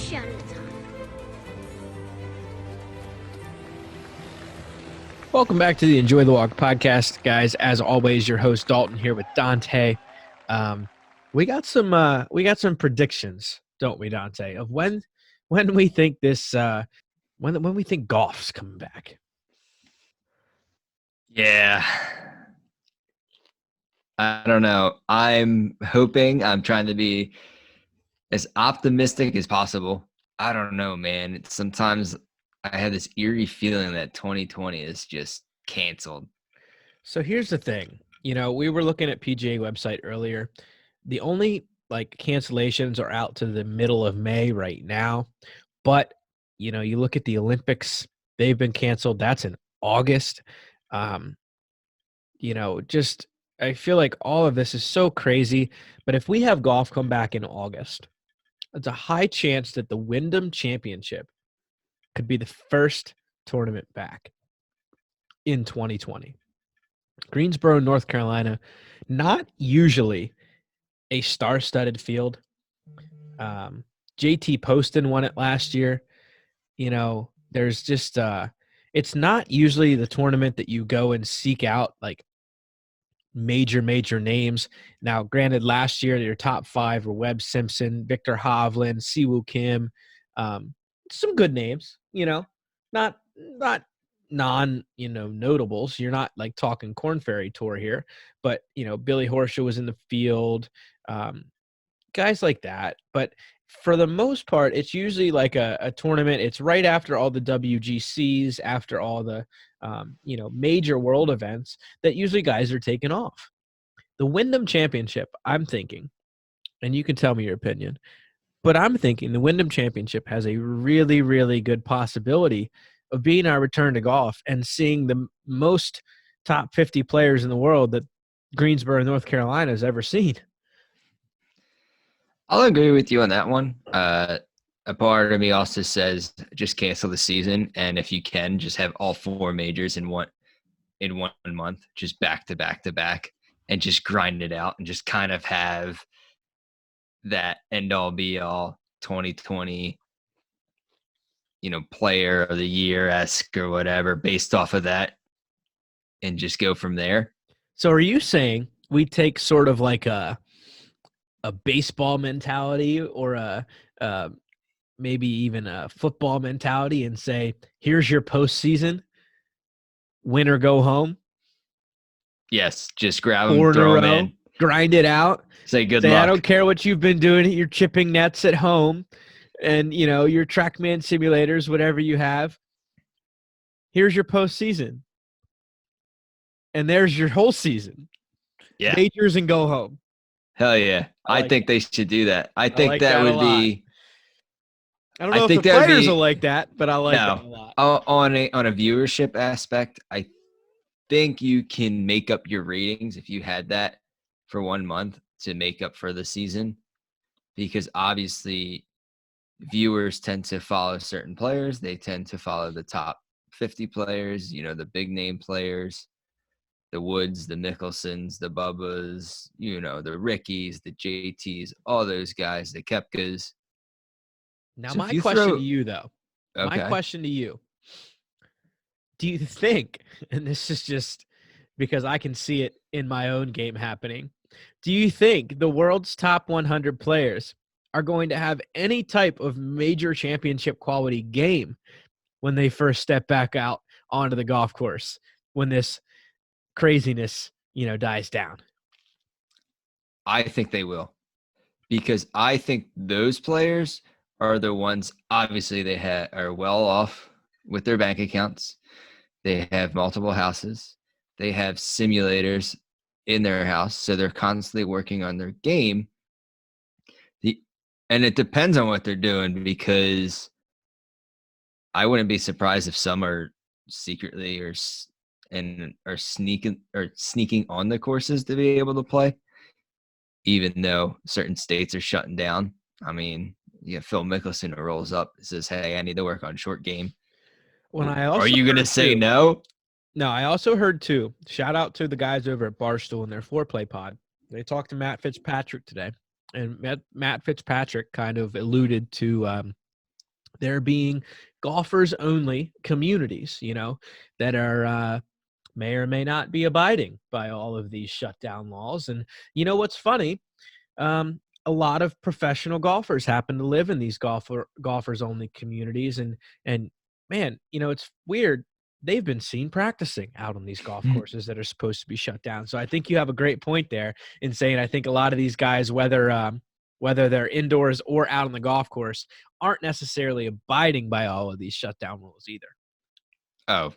Showtime. Welcome back to the Enjoy the Walk podcast, guys. As always, your host Dalton here with Dante. We got some predictions, don't we, Dante, of when we think this when we think golf's coming back. Yeah. I don't know. I'm trying to be as optimistic as possible. I don't know, man. Sometimes I have this eerie feeling that 2020 is just canceled. So here's the thing. We were looking at PGA website earlier. The only cancellations are out to the middle of May right now. But, you look at the Olympics, they've been canceled. That's in August. Just I feel like all of this is so crazy. But if we have golf come back in August, it's a high chance that the Wyndham Championship could be the first tournament back in 2020. Greensboro, North Carolina, not usually a star-studded field. JT Poston won it last year. There's just it's not usually the tournament that you go and seek out like major names. Now, granted, last year your top five were Webb Simpson, Victor Hovland, Siwoo Kim, some good names. Not notables. You're not like talking Korn Ferry Tour here, but Billy Horschel was in the field, guys like that. But for the most part, it's usually like a tournament. It's right after all the WGCs, after all the major world events that usually guys are taking off. The Wyndham Championship, I'm thinking, and you can tell me your opinion, but I'm thinking the Wyndham Championship has a really, really good possibility of being our return to golf and seeing the most top 50 players in the world that Greensboro, North Carolina has ever seen. I'll agree with you on that one. A part of me also says just cancel the season, and if you can, just have all four majors in one month, just back to back to back, and just grind it out, and just kind of have that end all be all 2020, player of the year-esque or whatever based off of that, and just go from there. So are you saying we take sort of like a baseball mentality or a maybe even a football mentality and say, here's your postseason, win or go home? Yes, just grab them, throw them in. Grind it out. Say good luck. I don't care what you've been doing. You're chipping nets at home and, your TrackMan simulators, whatever you have. Here's your postseason. And there's your whole season. Yeah. Majors and go home. Hell yeah. I think they should do that. I think that would be – I don't know if the players will like that, but I like that a lot. On a viewership aspect, I think you can make up your ratings if you had that for 1 month to make up for the season, because obviously viewers tend to follow certain players. They tend to follow the top 50 players, the big name players, the Woods, the Mickelsons, the Bubbas, the Rickies, the JTs, all those guys, the Koepkas. Now, so my question to you, though, do you think, and this is just because I can see it in my own game happening, do you think the world's top 100 players are going to have any type of major championship quality game when they first step back out onto the golf course, when this craziness, dies down? I think they will, because I think those players are the ones, obviously they are well off with their bank accounts. They have multiple houses. They have simulators in their house, so they're constantly working on their game. And it depends on what they're doing, because I wouldn't be surprised if some are secretly or sneaking on the courses to be able to play, even though certain states are shutting down. I mean, Phil Mickelson rolls up and says, "Hey, I need to work on short game." Are you going to say no? No, I also heard too. Shout out to the guys over at Barstool and their foreplay pod. They talked to Matt Fitzpatrick today, and Matt Fitzpatrick kind of alluded to There being golfers only communities, that are may or may not be abiding by all of these shutdown laws. And what's funny? A lot of professional golfers happen to live in these golfers only communities, and man, it's weird. They've been seen practicing out on these golf courses that are supposed to be shut down. So I think you have a great point there in saying I think a lot of these guys, whether they're indoors or out on the golf course, aren't necessarily abiding by all of these shutdown rules either. Oh,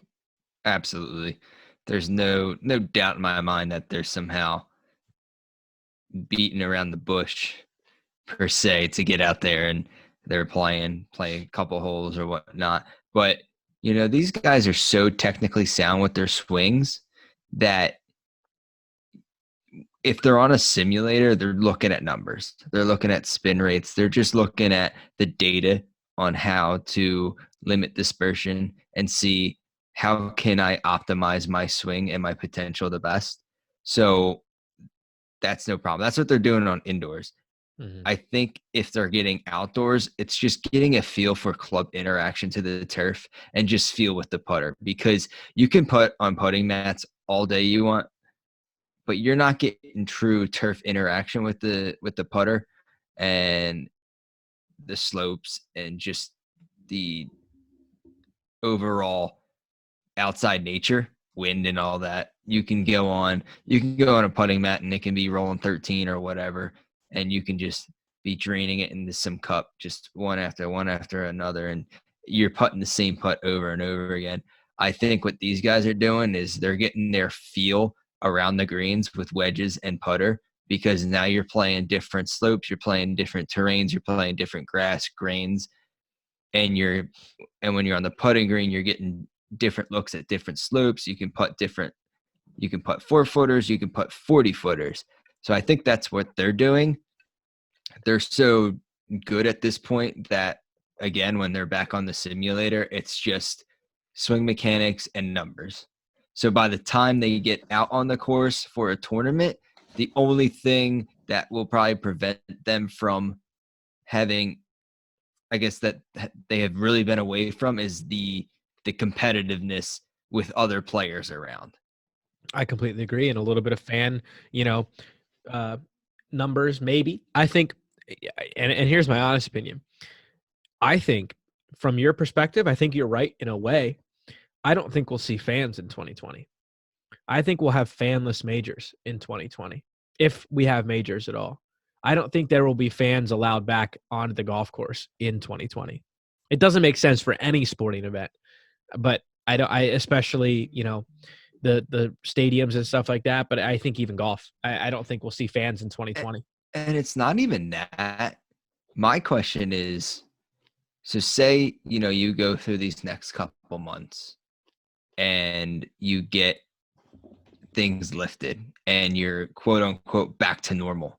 absolutely. There's no doubt in my mind that they're somehow beating around the bush per se to get out there, and they're playing a couple holes or whatnot. But these guys are so technically sound with their swings that if they're on a simulator, they're looking at numbers. They're looking at spin rates. They're just looking at the data on how to limit dispersion and see how can I optimize my swing and my potential the best. So that's no problem. That's what they're doing on indoors. Mm-hmm. I think if they're getting outdoors, it's just getting a feel for club interaction to the turf and just feel with the putter, because you can put on putting mats all day you want, but you're not getting true turf interaction with the putter and the slopes and just the overall outside nature, wind and all that. You can go on a putting mat and it can be rolling 13 or whatever, and you can just be draining it into some cup, just one after another, and you're putting the same putt over and over again. I think what these guys are doing is they're getting their feel around the greens with wedges and putter, because now you're playing different slopes, you're playing different terrains, you're playing different grass grains, and when you're on the putting green, you're getting different looks at different slopes. You can putt 4-footers, you can putt 40-footers. So I think that's what they're doing. They're so good at this point that, again, when they're back on the simulator, it's just swing mechanics and numbers. So by the time they get out on the course for a tournament, the only thing that will probably prevent them from having, I guess, that they have really been away from is the competitiveness with other players around. I completely agree. And a little bit of fan, uh, numbers, maybe. I think, and here's my honest opinion. I think from your perspective, I think you're right in a way. I don't think we'll see fans in 2020. I think we'll have fanless majors in 2020, if we have majors at all. I don't think there will be fans allowed back onto the golf course in 2020. It doesn't make sense for any sporting event, but I especially, the stadiums and stuff like that. But I think even golf, I don't think we'll see fans in 2020. And it's not even that. My question is, so say, you go through these next couple months and you get things lifted and you're quote unquote back to normal.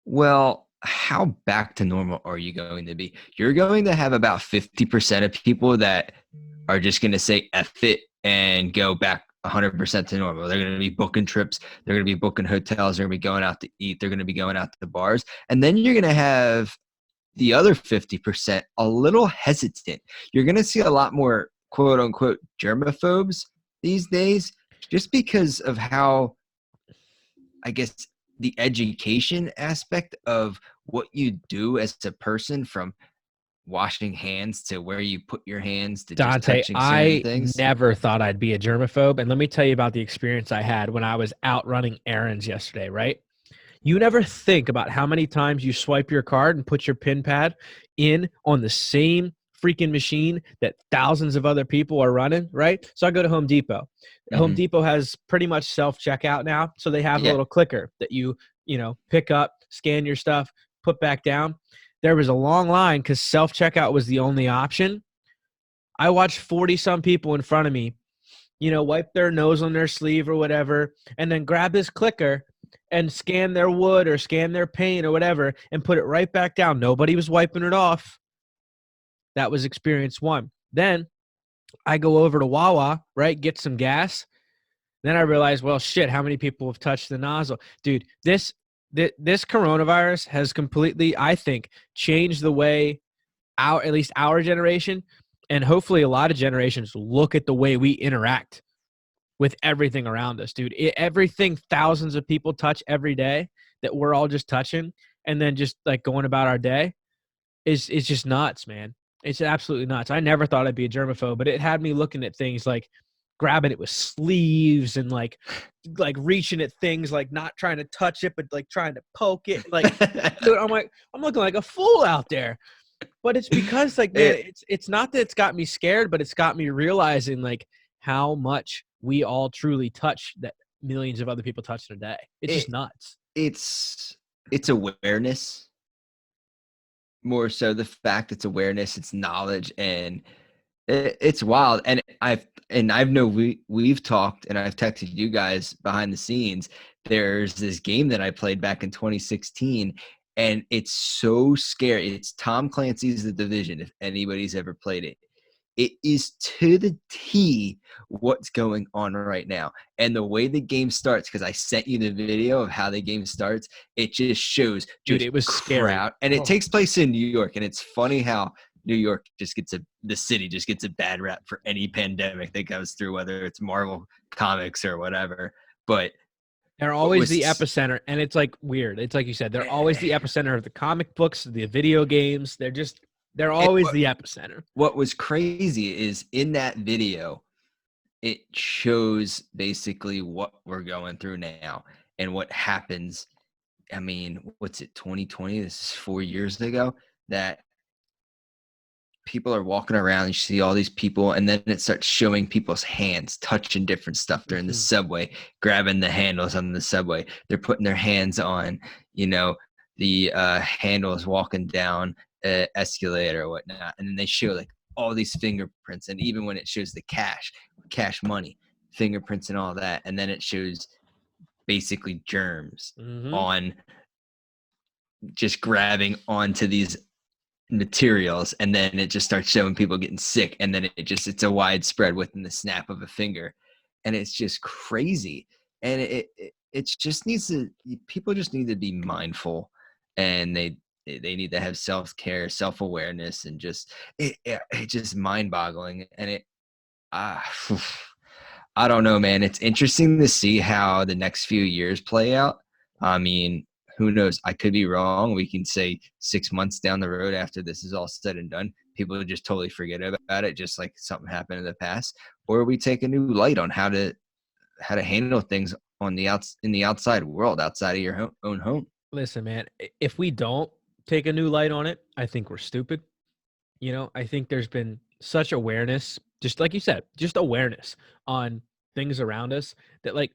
Well, how back to normal are you going to be? You're going to have about 50% of people that are just going to say F it and go back 100% to normal. They're going to be booking trips. They're going to be booking hotels. They're going to be going out to eat. They're going to be going out to the bars. And then you're going to have the other 50% a little hesitant. You're going to see a lot more quote unquote germaphobes these days, just because of how, I guess, the education aspect of what you do as a person, from washing hands to where you put your hands to just Dante, touching certain I things. never thought I'd be a germaphobe. And let me tell you about the experience I had when I was out running errands yesterday, right? You never think about how many times you swipe your card and put your PIN pad in on the same freaking machine that thousands of other people are running, right? So I go to Home Depot. Home Depot has pretty much self-checkout now. So they have a little clicker that you pick up, scan your stuff, put back down. There was a long line because self-checkout was the only option. I watched 40-some people in front of me, wipe their nose on their sleeve or whatever, and then grab this clicker and scan their wood or scan their paint or whatever and put it right back down. Nobody was wiping it off. That was experience one. Then I go over to Wawa, right, get some gas. Then I realize, well, shit, how many people have touched the nozzle? Dude, this coronavirus has completely, I think, changed the way at least our generation, and hopefully a lot of generations, look at the way we interact with everything around us, dude. Everything thousands of people touch every day that we're all just touching and then just like going about our day is just nuts, man. It's absolutely nuts. I never thought I'd be a germaphobe, but it had me looking at things like grabbing it with sleeves and like reaching at things, like not trying to touch it, but like trying to poke it. Like, dude, I'm looking like a fool out there. But it's because like, man, it's not that it's got me scared, but it's got me realizing like how much we all truly touch that millions of other people touch in a day. It's just nuts. It's awareness. More so the fact it's awareness, it's knowledge, and it's wild. And I've we've talked, and I've texted you guys behind the scenes. There's this game that I played back in 2016, and it's so scary. It's Tom Clancy's The Division, if anybody's ever played it. It is to the T what's going on right now. And the way the game starts, because I sent you the video of how the game starts, it just shows Dude, it was scary. And it takes place in New York. And it's funny how New York just the city just gets a bad rap for any pandemic that goes through, whether it's Marvel Comics or whatever. But they're always the epicenter, and it's like weird. It's like you said, they're always the epicenter of the comic books, the video games. They're always the epicenter. What was crazy is in that video, it shows basically what we're going through now and what happens. I mean, what's it, 2020? This is 4 years ago that people are walking around. You see all these people, and then it starts showing people's hands touching different stuff. They're in the subway, grabbing the handles on the subway. They're putting their hands on, the handles walking down escalator or whatnot. And then they show like all these fingerprints. And even when it shows the cash money, fingerprints and all that. And then it shows basically germs on just grabbing onto these materials, and then it just starts showing people getting sick, and then it's a widespread within the snap of a finger, and it's just crazy. And it just people just need to be mindful, and they need to have self-care, self-awareness, and just it's just mind-boggling. And I don't know, man. It's interesting to see how the next few years play out. I mean, who knows? I could be wrong. We can say 6 months down the road after this is all said and done, people will just totally forget about it, just like something happened in the past. Or we take a new light on how to handle things in the outside world, outside of your own home. Listen, man, if we don't take a new light on it, I think we're stupid. I think there's been such awareness, just like you said, just awareness on things around us that, like,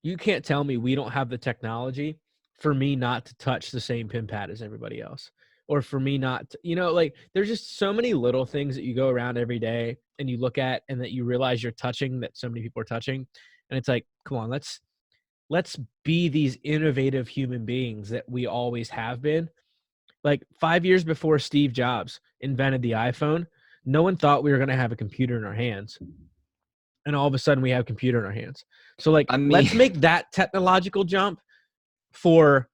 you can't tell me we don't have the technology for me not to touch the same pin pad as everybody else, or for me not to, like, there's just so many little things that you go around every day and you look at and that you realize you're touching, that so many people are touching. And it's like, come on, let's be these innovative human beings that we always have been. Like 5 years before Steve Jobs invented the iPhone, no one thought we were going to have a computer in our hands. And all of a sudden we have a computer in our hands. So like, let's make that technological jump for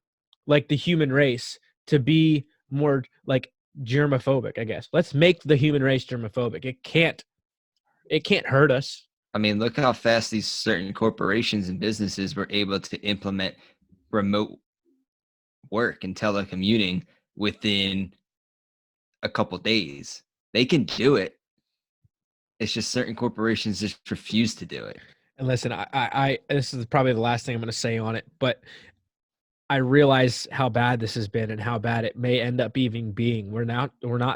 like the human race to be more like germophobic, I guess. Let's make the human race germophobic. It can't hurt us. I mean, look how fast these certain corporations and businesses were able to implement remote work and telecommuting within a couple days. They can do it. It's just certain corporations just refuse to do it. And listen, I this is probably the last thing I'm going to say on it, but I realize how bad this has been and how bad it may end up even being. We're not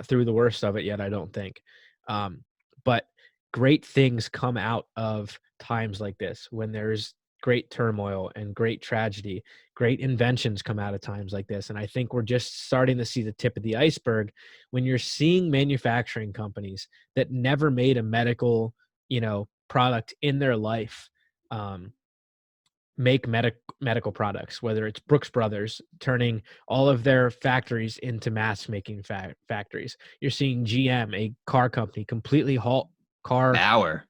through the worst of it yet, I don't think. But great things come out of times like this, when there's great turmoil and great tragedy. Great inventions come out of times like this. And I think we're just starting to see the tip of the iceberg when you're seeing manufacturing companies that never made a medical, product in their life, make medical products, whether it's Brooks Brothers turning all of their factories into mask making factories. You're seeing GM, a car company, completely halt Bauer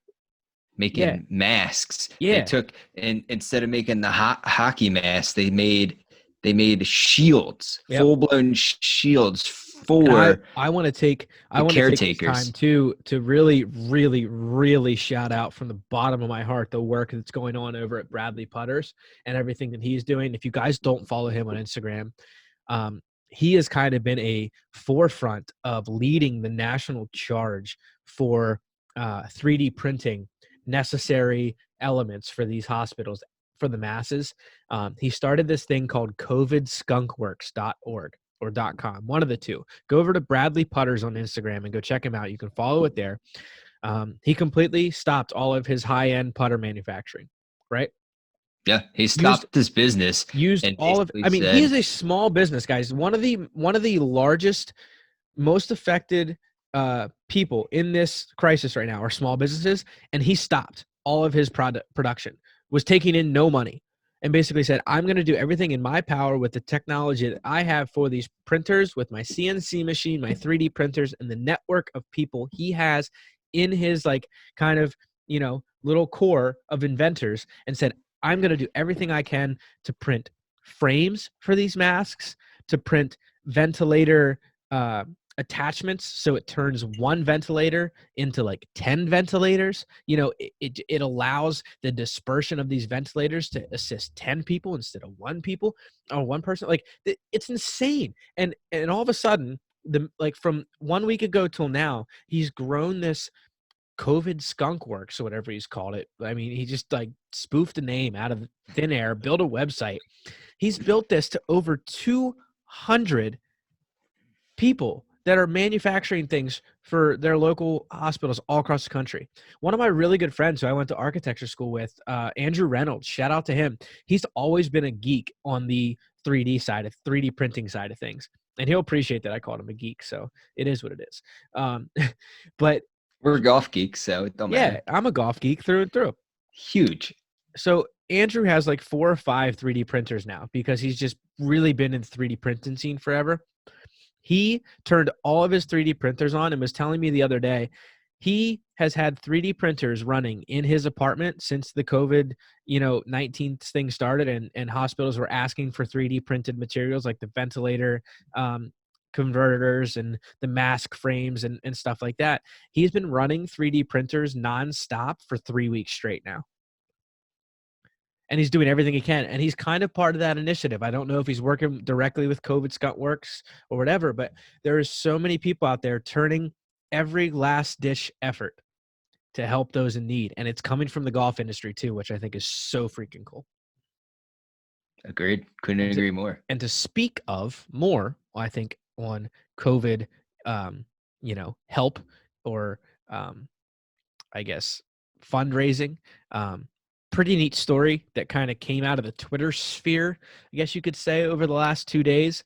making masks. Yeah. They took, and instead of making the hockey masks, they made shields, full-blown shields for I want the to take this time caretakers. to really, really, really shout out from the bottom of my heart the work that's going on over at Bradley Putters and everything that he's doing. If you guys don't follow him on Instagram, he has kind of been a forefront of leading the national charge for 3D printing necessary elements for these hospitals for the masses. He started this thing called covidskunkworks.org or .com, one of the two. Go over to Bradley Putters on Instagram and go check him out. You can follow it there. He completely stopped all of his high-end putter manufacturing, right? Yeah, he Used stopped his business used and all of, basically I mean, he is said, a small business, guys. One of the largest, most affected people in this crisis right now are small businesses, and he stopped all of his production, was taking in no money, and basically said, I'm going to do everything in my power with the technology that I have for these printers, with my CNC machine, my 3D printers, and the network of people he has in his like kind of, little core of inventors, and said, I'm going to do everything I can to print frames for these masks, to print ventilator attachments so it turns one ventilator into like 10 ventilators. It allows the dispersion of these ventilators to assist 10 people instead of one person. Like, it's insane. And all of a sudden, from 1 week ago till now, he's grown this COVID Skunk Works or whatever he's called it. I mean, he just like spoofed a name out of thin air, built a website. He's built this to over 200 people that are manufacturing things for their local hospitals all across the country. One of my really good friends who I went to architecture school with, Andrew Reynolds, shout out to him. He's always been a geek on the 3D printing side of things. And he'll appreciate that I called him a geek. So it is what it is. But we're golf geeks, so it don't yeah, matter. I'm a golf geek through and through. Huge. So Andrew has like 4 or 5 3D printers now because he's just really been in the 3D printing scene forever. He turned all of his 3D printers on and was telling me the other day he has had 3D printers running in his apartment since the COVID, 19 thing started, and hospitals were asking for 3D printed materials like the ventilator converters and the mask frames and stuff like that. He's been running 3D printers nonstop for 3 weeks straight now. And he's doing everything he can. And he's kind of part of that initiative. I don't know if he's working directly with COVID Skunk Works or whatever, but there are so many people out there turning every last ditch effort to help those in need. And it's coming from the golf industry too, which I think is so freaking cool. Agreed. Couldn't agree more. And to speak of more, I think on COVID, help or I guess fundraising, pretty neat story that kind of came out of the Twitter sphere, I guess you could say, over the last 2 days.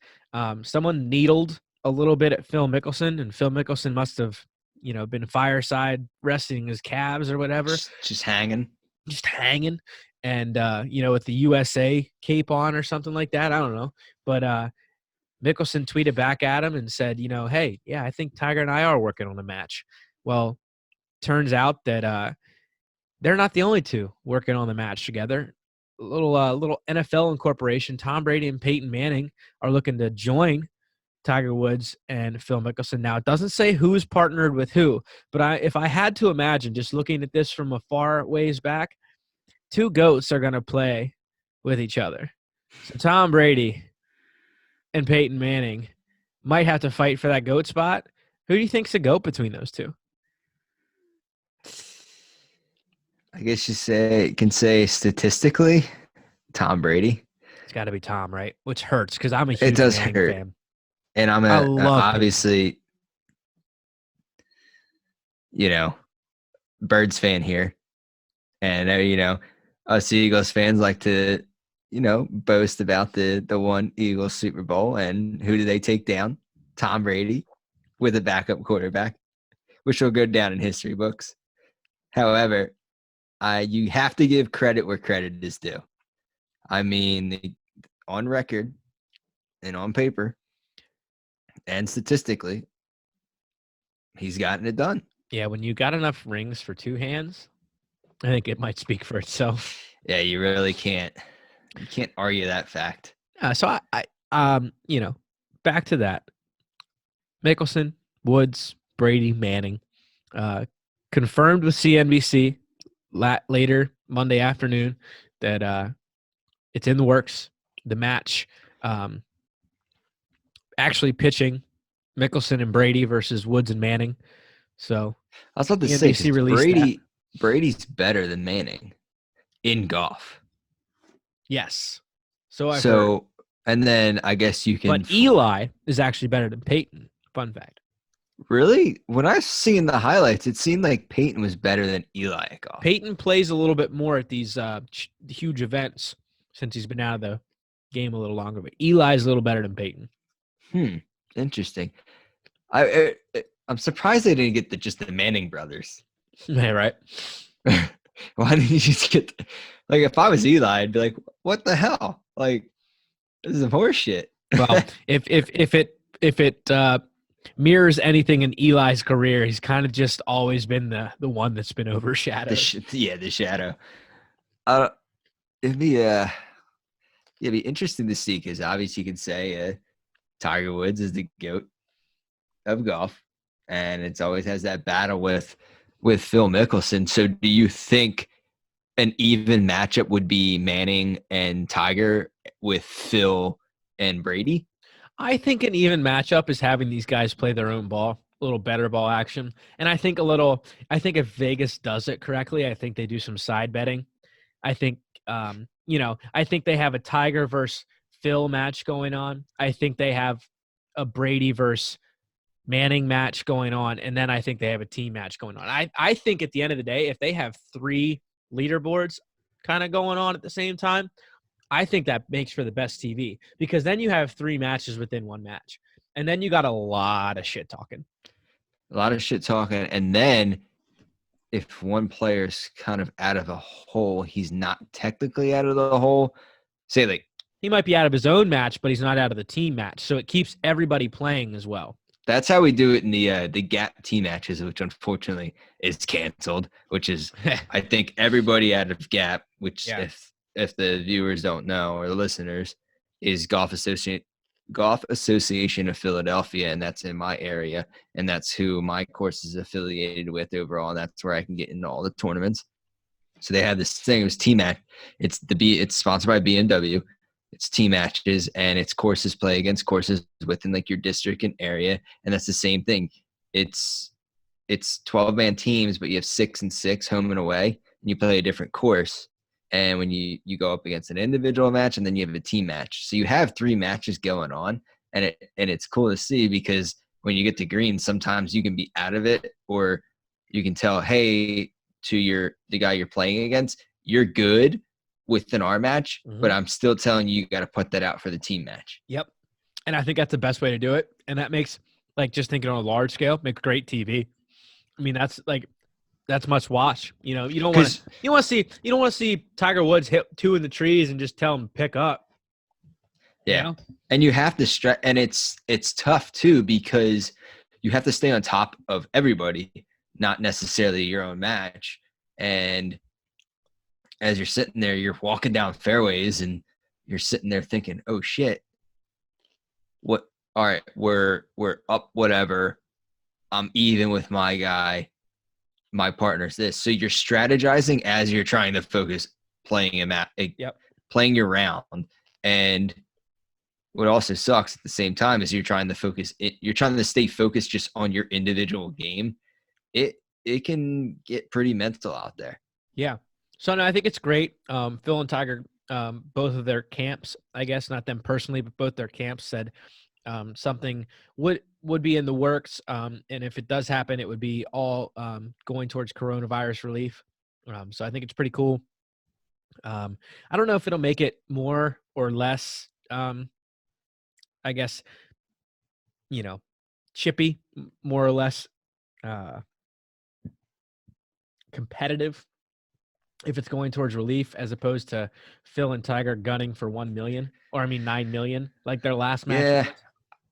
Someone needled a little bit at Phil Mickelson, and Phil Mickelson must have, been fireside resting his calves or whatever. Just hanging. Just hanging. And, with the USA cape on or something like that. I don't know. But Mickelson tweeted back at him and said, hey, yeah, I think Tiger and I are working on a match. Well, turns out that they're not the only two working on the match together. Little NFL incorporation, Tom Brady and Peyton Manning are looking to join Tiger Woods and Phil Mickelson. Now, it doesn't say who's partnered with who, but if I had to imagine, just looking at this from a far ways back, 2 GOATs are going to play with each other. So Tom Brady and Peyton Manning might have to fight for that GOAT spot. Who do you think's the GOAT between those two? I guess you can say statistically, Tom Brady. It's got to be Tom, right? Which hurts because I'm a huge Manning fan. And I'm obviously, Birds fan here. And, us Eagles fans like to, boast about the one Eagles Super Bowl. And who do they take down? Tom Brady with a backup quarterback, which will go down in history books. However, you have to give credit where credit is due. I mean, on record and on paper and statistically, he's gotten it done. Yeah, when you got enough rings for 2 hands, I think it might speak for itself. Yeah, you really can't. You can't argue that fact. So I back to that. Mickelson, Woods, Brady, Manning. Confirmed with CNBC later Monday afternoon that it's in the works. The match actually pitching Mickelson and Brady versus Woods and Manning. So I was about to say, because CNBC released that. Brady's better than Manning in golf. Yes. So I've heard. So, and then I guess you can But Eli is actually better than Peyton. Fun fact. really, when I was seeing the highlights, it seemed like Peyton was better than Eli at golf. Peyton plays a little bit more at these huge events since he's been out of the game a little longer. But Eli's a little better than Peyton. Interesting. I'm surprised they didn't get just the Manning brothers. Yeah, right. Why didn't you just get like if I was Eli, I'd be like, what the hell? Like this is horse shit. Well, if it mirrors anything in Eli's career, he's kind of just always been the one that's been overshadowed. The shadow. It'd be interesting to see because obviously you could say Tiger Woods is the GOAT of golf, and it's always has that battle with Phil Mickelson. So do you think an even matchup would be Manning and Tiger with Phil and Brady? I think an even matchup is having these guys play their own ball, a little better ball action. And I think if Vegas does it correctly, I think they do some side betting. I think, I think they have a Tiger versus Phil match going on. I think they have a Brady versus Manning match going on. And then I think they have a team match going on. I think at the end of the day, if they have 3 leaderboards kind of going on at the same time, I think that makes for the best TV because then you have 3 matches within one match. And then you got a lot of shit talking. And then if one player's kind of out of a hole, he's not technically out of the hole. Say like he might be out of his own match, but he's not out of the team match. So it keeps everybody playing as well. That's how we do it in the Gap team matches, which unfortunately is canceled, which is I think everybody out of Gap, which if the viewers don't know or the listeners, is Golf Association of Philadelphia, and that's in my area, and that's who my course is affiliated with overall, and that's where I can get into all the tournaments. So they have this thing, it was team match. It's sponsored by BMW. It's team matches, and it's courses play against courses within like your district and area, and that's the same thing. It's 12-man teams, but you have 6 and 6 home and away, and you play a different course. And when you go up against an individual match, and then you have a team match, so you have 3 matches going on, and it's cool to see because when you get to green, sometimes you can be out of it, or you can tell, hey, to the guy you're playing against, you're good within our match, but I'm still telling you got to put that out for the team match. Yep. And I think that's the best way to do it. And that makes, like, just thinking on a large scale, makes great TV. I mean, that's must watch. You don't want to see Tiger Woods hit 2 in the trees and just tell him pick up. Yeah. You know? And you have to stretch, and it's tough too because you have to stay on top of everybody, not necessarily your own match. And as you're sitting there, you're walking down fairways and you're sitting there thinking, oh shit, all right, we're up, whatever. I'm even with my guy. My partner's this. So you're strategizing as you're trying to focus playing playing your round. And what also sucks at the same time is you're trying to stay focused just on your individual game. It can get pretty mental out there. Yeah. So no, I think it's great. Phil and Tiger, both of their camps, I guess not them personally, but both their camps said something would be in the works. And if it does happen, it would be all going towards coronavirus relief. So I think it's pretty cool. I don't know if it'll make it more or less, I guess, chippy, more or less competitive if it's going towards relief as opposed to Phil and Tiger gunning for 1 million or 9 million like their last match. Yeah,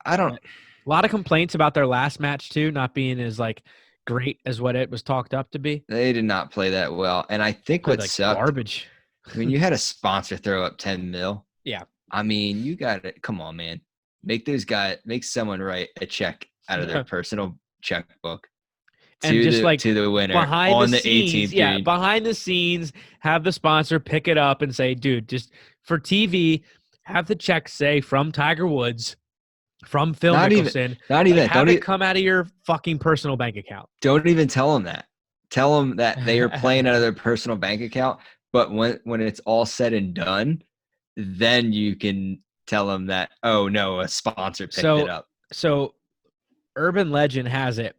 I don't. A lot of complaints about their last match too, not being as great as what it was talked up to be. They did not play that well, and I think what sucked. Garbage. When you had a sponsor throw up 10 mil. Yeah. You got it. Come on, man. Make someone write a check out of their personal checkbook And just like to the winner behind the on the scenes, 18th yeah, green. behind the scenes, have the sponsor pick it up and say, dude, just for TV, have the check say from Tiger Woods, from Phil Not even, Mickelson, not like even. have it come out of your fucking personal bank account. Don't even tell them that. Tell them that they are playing out of their personal bank account. But when it's all said and done, then you can tell them that, oh no, a sponsor picked it so up. so urban legend has it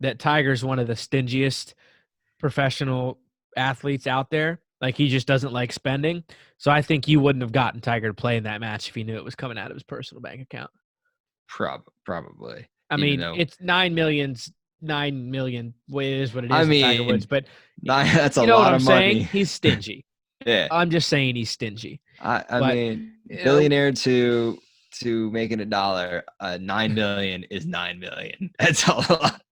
that Tiger's one of the stingiest professional athletes out there. Like he just doesn't like spending. So I think you wouldn't have gotten Tiger to play in that match if he knew it was coming out of his personal bank account. Probably. I Even mean, though, it's 9 million. Well, it is what it I is with Tiger Woods, mean, but that's a you know what lot I'm of saying? money. He's stingy. Yeah. I'm just saying he's stingy. I But mean, you know, billionaire to making $1, 9 million is 9 million. That's a lot.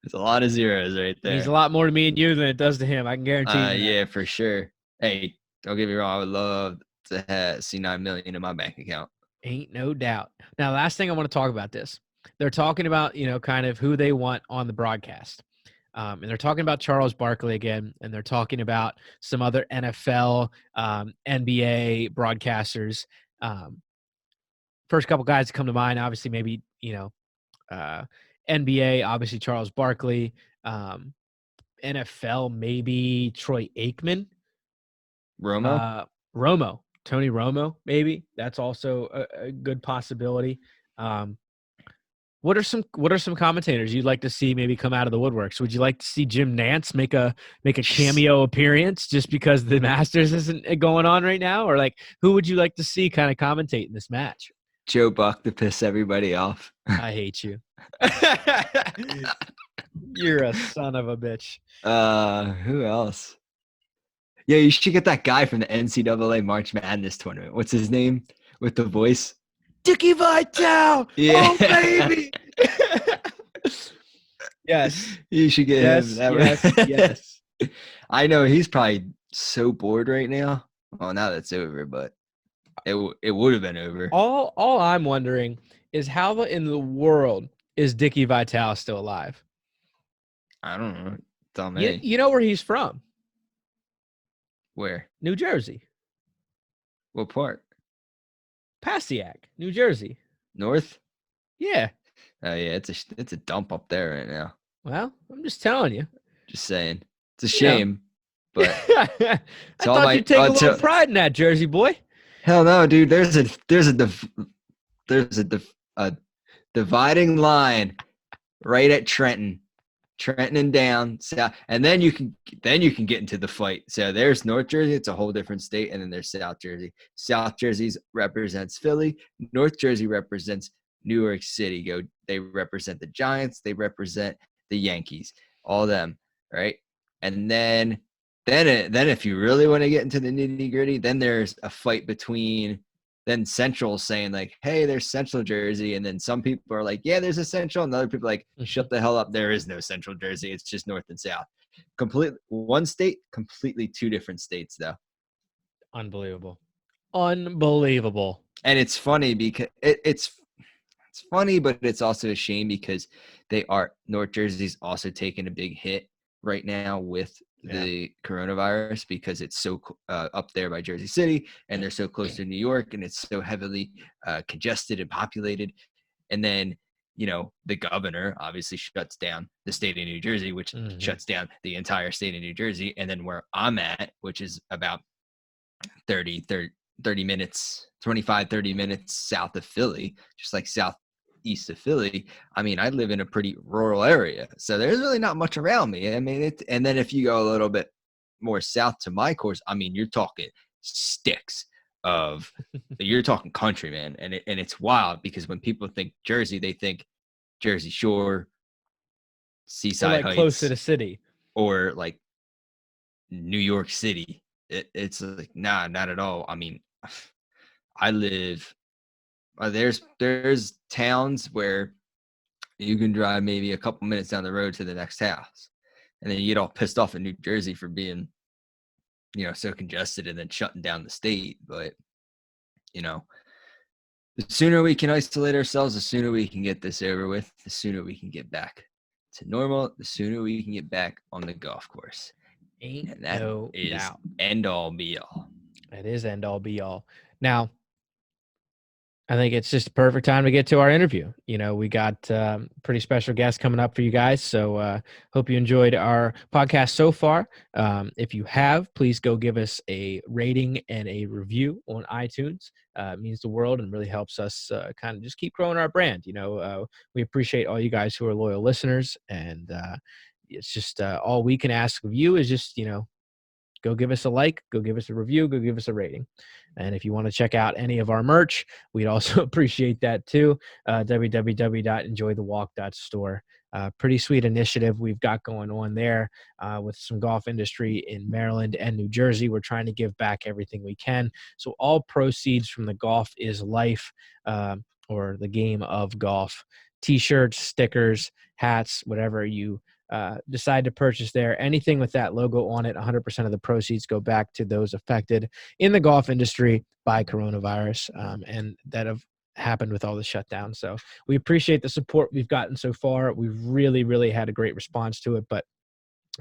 It's a lot of zeros right means a there. lot more to me and you than it does to him. I can guarantee you that. Yeah, for sure. Hey, don't get me wrong. I would love to see 9 million in my bank account. Ain't no doubt. Now, last thing I want to talk about this. They're talking about, kind of who they want on the broadcast. And they're talking about Charles Barkley again, and they're talking about some other NFL, NBA broadcasters. First couple guys that come to mind, obviously, maybe, uh, NBA, obviously Charles Barkley, NFL, maybe Troy Aikman, Romo, uh, Romo, Tony Romo, maybe that's also a good possibility. Um, what are some commentators you'd like to see maybe come out of the woodworks? Would you like to see Jim Nance make a cameo appearance just because the Masters isn't going on right now, or like who would you like to see kind of commentate in this match? Joe Buck to piss everybody off. I hate you. You're a son of a bitch. Who else? Yeah, you should get that guy from the NCAA March Madness tournament. What's his name with the voice? Dickie Vitale. Yeah. Oh baby. Yes. You should get him. Yes. Yes. Yes. I know he's probably so bored right now. Well, now that's over, but it would have been over. All I'm wondering is how in the world is Dickie Vitale still alive? I don't know. Tell You, me. you know where he's from? Where? New Jersey. What part? Passaic, New Jersey. North? Yeah. Oh yeah, it's a dump up there right now. Well, I'm just telling you. Just saying. It's a You know. shame, but I all thought my you'd take a little pride in that, Jersey boy. hell no, dude. There's a dividing line right at Trenton and down south, and then you can get into the fight. So there's North Jersey; it's a whole different state, and then there's South Jersey. South Jersey represents Philly. North Jersey represents New York City. They represent the Giants. They represent the Yankees. All them, right? And then if you really want to get into the nitty gritty, then there's a fight between then Central saying like, hey, there's Central Jersey. And then some people are like, yeah, there's a Central. And other people are like, shut the hell up. There is no Central Jersey. It's just North and South. Completely one state, completely two different states though. Unbelievable. Unbelievable. And it's funny because it's funny, but it's also a shame because North Jersey's also taking a big hit right now with the coronavirus because it's so up there by Jersey City and they're so close to New York and it's so heavily congested and populated. And then, the governor obviously shuts down the state of New Jersey, which shuts down the entire state of New Jersey. And then where I'm at, which is about 30 minutes, 25, 30 minutes south of Philly, just like southeast of Philly. I mean, I live in a pretty rural area, so there's really not much around me. I mean, and then if you go a little bit more south to my course, I mean, you're talking sticks of, you're talking country, man. And it's wild because when people think Jersey, they think Jersey Shore, Seaside Heights, close to the city, or like New York City. It's like, nah, not at all. I mean, I live there's towns where you can drive maybe a couple minutes down the road to the next house, and then you get all pissed off in New Jersey for being so congested and then shutting down the state. But The sooner we can isolate ourselves, the sooner we can get this over with, the sooner we can get back to normal, the sooner we can get back on the golf course. Ain't And that no is doubt. end all be all. It is end all be all. Now, I think it's just a perfect time to get to our interview. We got pretty special guests coming up for you guys. So hope you enjoyed our podcast so far. If you have, please go give us a rating and a review on iTunes. It means the world and really helps us kind of just keep growing our brand. We appreciate all you guys who are loyal listeners. And it's just all we can ask of you is just, go give us a like, go give us a review, go give us a rating. And if you want to check out any of our merch, we'd also appreciate that too. www.enjoythewalk.store. Pretty sweet initiative we've got going on there with some golf industry in Maryland and New Jersey. We're trying to give back everything we can. So all proceeds from the Golf is Life or the game of golf, t-shirts, stickers, hats, whatever you decide to purchase there, anything with that logo on it, 100% of the proceeds go back to those affected in the golf industry by coronavirus and that have happened with all the shutdowns. So we appreciate the support we've gotten so far. We've really, really had a great response to it, but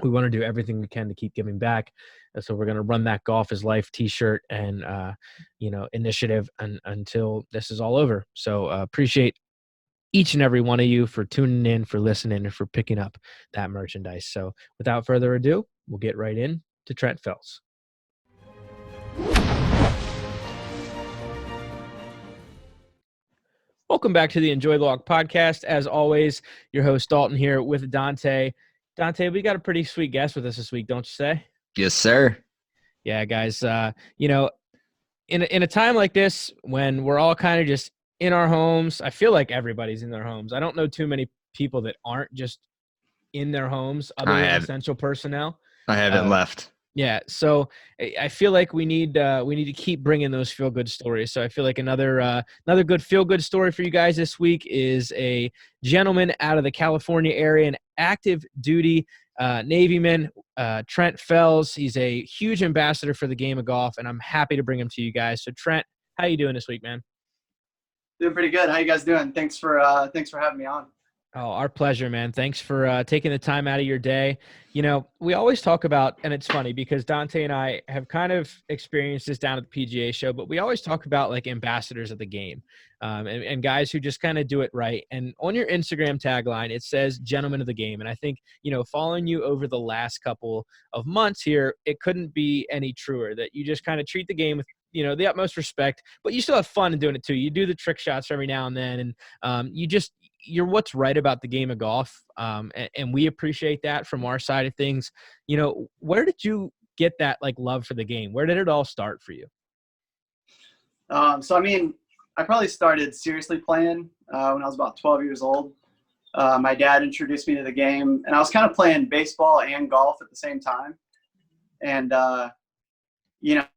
we want to do everything we can to keep giving back. And so we're going to run that Golf is Life t-shirt and, initiative until this is all over. So appreciate each and every one of you for tuning in, for listening, and for picking up that merchandise. So without further ado, we'll get right in to Trent Feltz. Welcome back to the Enjoy the Walk podcast. As always, your host Dalton here with Dante. Dante, we got a pretty sweet guest with us this week, don't you say? Yes, sir. Yeah, guys. In a time like this when we're all kind of just in our homes, I feel like everybody's in their homes. I don't know too many people that aren't just in their homes other than essential personnel. I haven't left. Yeah, so I feel like we need to keep bringing those feel good stories. So I feel like another good feel good story for you guys this week is a gentleman out of the California area, an active duty Navyman, Trent Feltz. He's a huge ambassador for the game of golf, and I'm happy to bring him to you guys. So Trent, how you doing this week, man? Doing pretty good. How you guys doing? Thanks for having me on. Oh, our pleasure, man. Thanks for taking the time out of your day. We always talk about, and it's funny because Dante and I have kind of experienced this down at the PGA show, but we always talk about like ambassadors of the game and guys who just kind of do it right. And on your Instagram tagline, it says gentlemen of the game. And I think, following you over the last couple of months here, it couldn't be any truer that you just kind of treat the game with the utmost respect, but you still have fun in doing it too. You do the trick shots every now and then, and you're what's right about the game of golf. And we appreciate that from our side of things. Where did you get that like love for the game? Where did it all start for you? I probably started seriously playing when I was about 12 years old. My dad introduced me to the game, and I was kind of playing baseball and golf at the same time. And,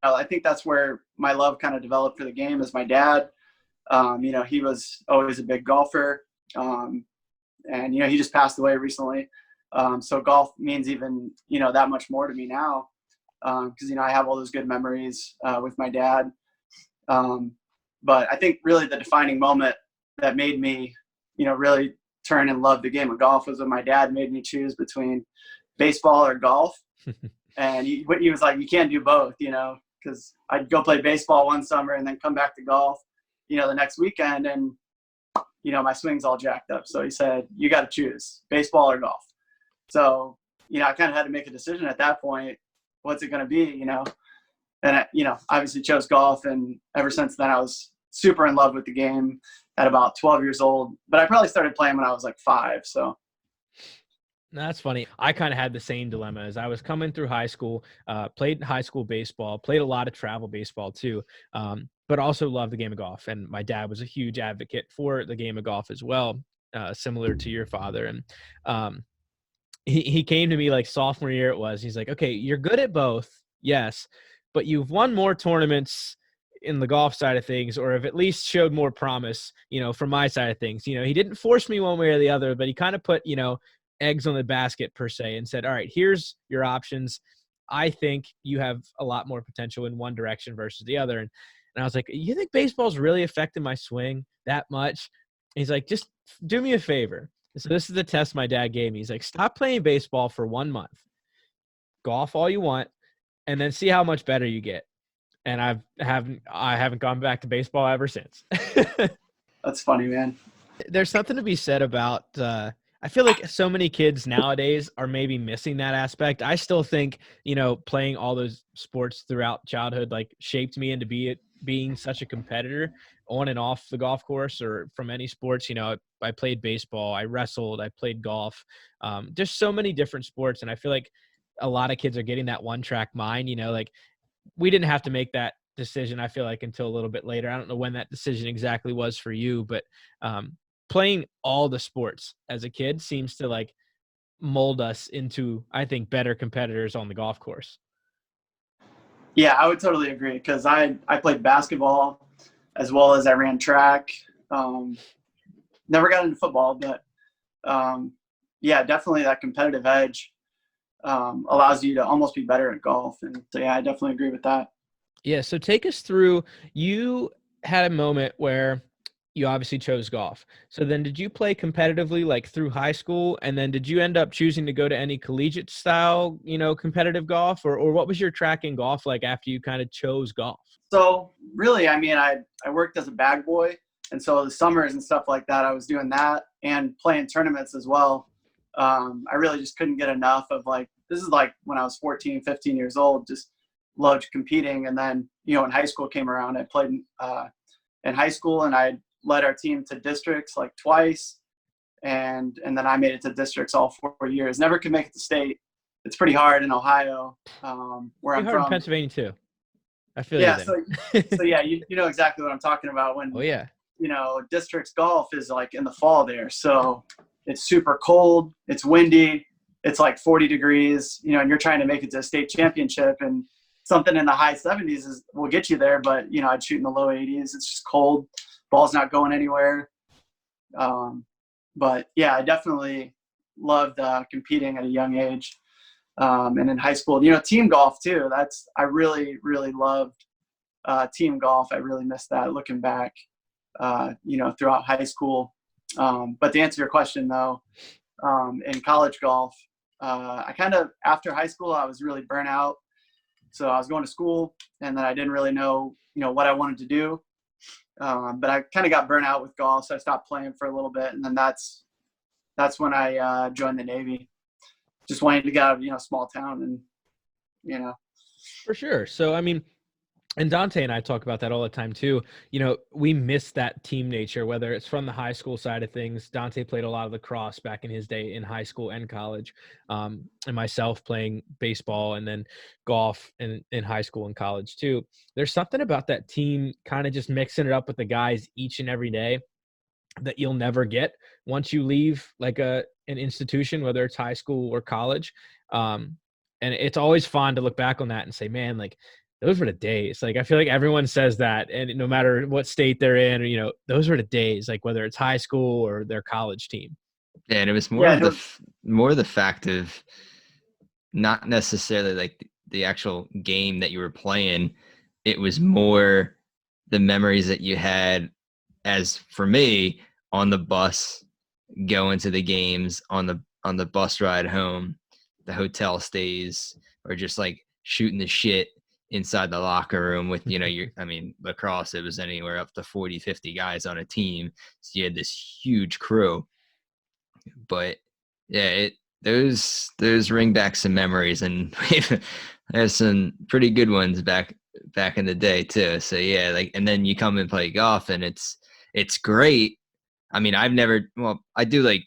I think that's where my love kind of developed for the game is my dad. He was always a big golfer. And he just passed away recently. So golf means even, that much more to me now. Cause I have all those good memories, with my dad. But I think really the defining moment that made me, really turn and love the game of golf was when my dad made me choose between baseball or golf. And he was like, you can't do both, cause I'd go play baseball one summer and then come back to golf, the next weekend. And, my swing's all jacked up. So he said, you got to choose baseball or golf. So, I kind of had to make a decision at that point. What's it going to be, And I, obviously chose golf. And ever since then, I was super in love with the game at about 12 years old. But I probably started playing when I was like 5. So. That's funny. I kind of had the same dilemma as I was coming through high school, played high school baseball, played a lot of travel baseball too, but also loved the game of golf. And my dad was a huge advocate for the game of golf as well, similar to your father. And he came to me like sophomore year it was. He's like, okay, you're good at both. Yes, but you've won more tournaments in the golf side of things, or have at least showed more promise, from my side of things. He didn't force me one way or the other, but he kind of put, eggs on the basket per se and said, all right, here's your options. I think you have a lot more potential in one direction versus the other. And And I was like, you think baseball's really affecting my swing that much? And he's like, just do me a favor. So this is the test my dad gave me. He's like, stop playing baseball for 1 month, golf all you want, and then see how much better you get. And I haven't gone back to baseball ever since. That's funny, man. There's something to be said about I feel like so many kids nowadays are maybe missing that aspect. I still think, playing all those sports throughout childhood like shaped me into being such a competitor on and off the golf course or from any sports. I played baseball, I wrestled, I played golf. Just so many different sports, and I feel like a lot of kids are getting that one-track mind. Like we didn't have to make that decision, I feel like, until a little bit later. I don't know when that decision exactly was for you, but playing all the sports as a kid seems to like mold us into, I think, better competitors on the golf course. Yeah, I would totally agree, because I played basketball as well as I ran track. Never got into football, but yeah, definitely that competitive edge allows you to almost be better at golf. And so, yeah, I definitely agree with that. Yeah, so take us through, you had a moment where you obviously chose golf. So then did you play competitively like through high school? And then did you end up choosing to go to any collegiate style, competitive golf, or what was your track in golf like after you kind of chose golf? So really, I mean, I worked as a bag boy. And so the summers and stuff like that, I was doing that and playing tournaments as well. I really just couldn't get enough of this is like when I was 14, 15 years old, just loved competing. And then, when high school came around, I played in high school, and I led our team to districts like twice. And then I made it to districts all 4 years. Never could make it to state. It's pretty hard in Ohio, where I'm from. In Pennsylvania too. I feel yeah. So yeah, you know exactly what I'm talking about when, oh yeah, districts golf is like in the fall there. So it's super cold. It's windy. It's like 40 degrees, and you're trying to make it to a state championship, and something in the high 70s will get you there. But, I'd shoot in the low 80s. It's just cold. Ball's not going anywhere. But yeah, I definitely loved competing at a young age. And in high school, team golf too. I really, really loved team golf. I really missed that looking back, throughout high school. But to answer your question though, in college golf, I kind of, after high school, I was really burnt out. So I was going to school, and then I didn't really know, what I wanted to do. But I kind of got burnt out with golf, so I stopped playing for a little bit. And then that's when I joined the Navy. Just wanting to get out of, small town and. For sure. So, I mean, and Dante and I talk about that all the time too. We miss that team nature, whether it's from the high school side of things. Dante played a lot of lacrosse back in his day in high school and college, and myself playing baseball and then golf in high school and college too. There's something about that team kind of just mixing it up with the guys each and every day that you'll never get once you leave like an institution, whether it's high school or college. And it's always fun to look back on that and say, man, like, those were the days. Like, I feel like everyone says that, and no matter what state they're in, those were the days, like whether it's high school or their college team. Yeah, and it was more the fact of not necessarily like the actual game that you were playing. It was more the memories that you had, as for me, on the bus, going to the games, on the bus ride home, the hotel stays, or just like shooting the shit inside the locker room with, lacrosse, it was anywhere up to 40, 50 guys on a team. So you had this huge crew. But yeah, those ring back some memories, and there's some pretty good ones back in the day too. So yeah, and then you come and play golf, and it's great. I mean, I do like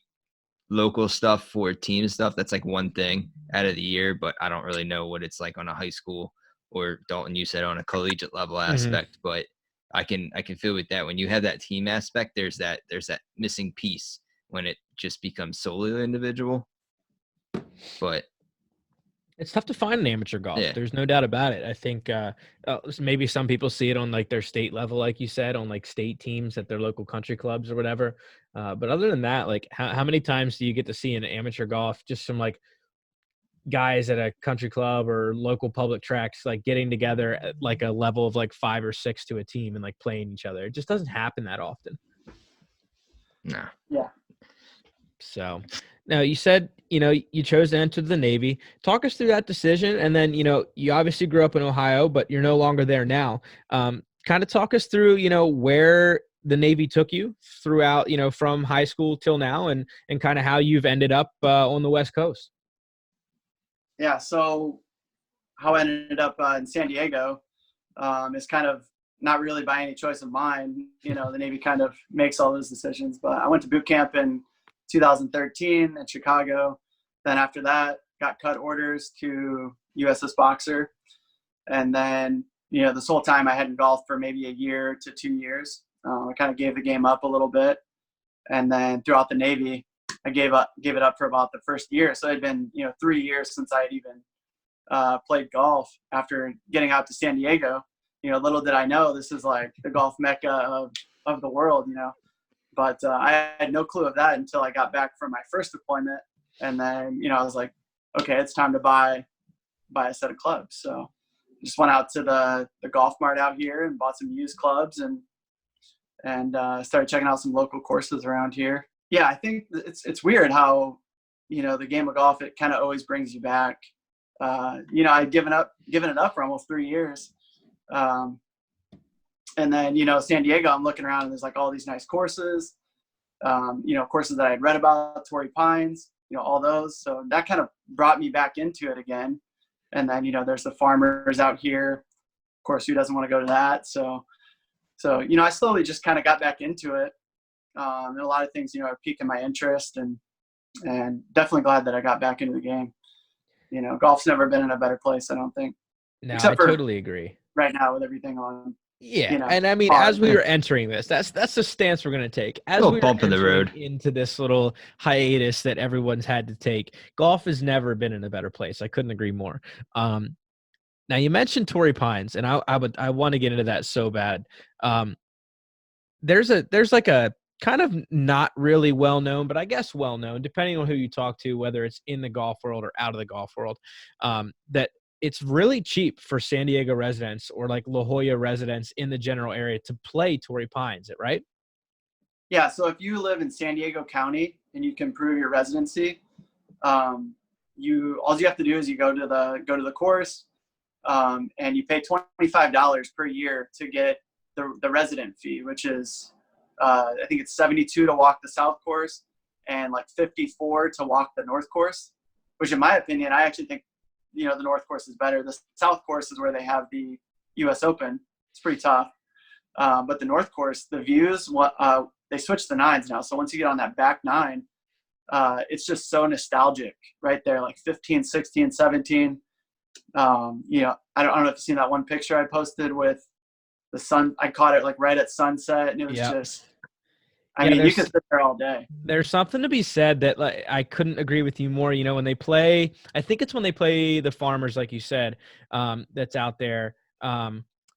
local stuff for team stuff. That's like one thing out of the year, but I don't really know what it's like on a high school, or Dalton, you said on a collegiate level aspect. But I can feel with that when you have that team aspect, there's that missing piece when it just becomes solely the individual. But it's tough to find in amateur golf. Yeah. There's no doubt about it. I think maybe some people see it on like their state level, like you said, on like state teams at their local country clubs or whatever. But other than that, like how many times do you get to see in amateur golf just some like guys at a country club or local public tracks like getting together at like a level of like 5 or 6 to a team and like playing each other. It just doesn't happen that often. No. Yeah. So now you said, you chose to enter the Navy. Talk us through that decision. And then, you obviously grew up in Ohio, but you're no longer there now. Kind of talk us through, where the Navy took you throughout, from high school till now, and kind of how you've ended up on the West Coast. Yeah. So how I ended up in San Diego is kind of not really by any choice of mine. The Navy kind of makes all those decisions. But I went to boot camp in 2013 in Chicago. Then after that, got cut orders to USS Boxer. And then, this whole time I hadn't golfed for maybe a year to 2 years. I kind of gave the game up a little bit. And then throughout the Navy, I gave it up for about the first year. So it had been, 3 years since I had even played golf after getting out to San Diego. Little did I know this is like the golf mecca of the world, But I had no clue of that until I got back from my first deployment. And then, I was like, okay, it's time to buy a set of clubs. So just went out to the golf mart out here and bought some used clubs and started checking out some local courses around here. Yeah, I think it's weird how, the game of golf, it kind of always brings you back. I'd given it up for almost 3 years. And then, San Diego, I'm looking around and there's like all these nice courses, courses that I'd read about, Torrey Pines, all those. So that kind of brought me back into it again. And then, there's the farmers out here. Of course, who doesn't want to go to that? So, I slowly just kind of got back into it. And a lot of things, are piquing my interest and definitely glad that I got back into the game. Golf's never been in a better place, I don't think. No, Except I for totally agree. right now with everything on. Yeah, and I mean, as we were entering this, that's the stance we're going to take. As we were bump in the road into this little hiatus that everyone's had to take, golf has never been in a better place. I couldn't agree more. Now you mentioned Torrey Pines, and I want to get into that so bad. There's like a kind of not really well known, but I guess well known, depending on who you talk to, whether it's in the golf world or out of the golf world, that it's really cheap for San Diego residents or like La Jolla residents in the general area to play Torrey Pines, right? Yeah. So if you live in San Diego County and you can prove your residency, all you have to do is you go to the course, and you pay $25 per year to get the resident fee, which is I think it's $72 to walk the south course and like $54 to walk the north course, which in my opinion, I actually think, the north course is better. The south course is where they have the US Open. It's pretty tough. But the north course, the views, they switched the nines now. So once you get on that back nine, it's just so nostalgic right there, like 15, 16, 17. I don't know if you've seen that one picture I posted with the sun. I caught it like right at sunset, and it was just, I mean, you could sit there all day. There's something to be said that like, I couldn't agree with you more. When they play, I think it's when they play the farmers, like you said, that's out there.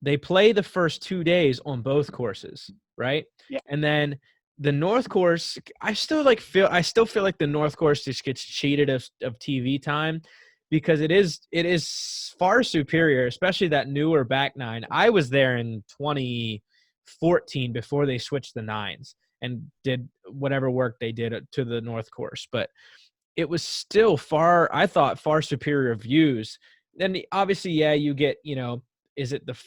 They play the first 2 days on both courses, right? Yeah. And then the North course, I still feel like the North course just gets cheated of TV time, because it is far superior, especially that newer back nine. I was there in 2014 before they switched the nines and did whatever work they did to the North course, but it was still far superior views. Then obviously, yeah, you get, is it the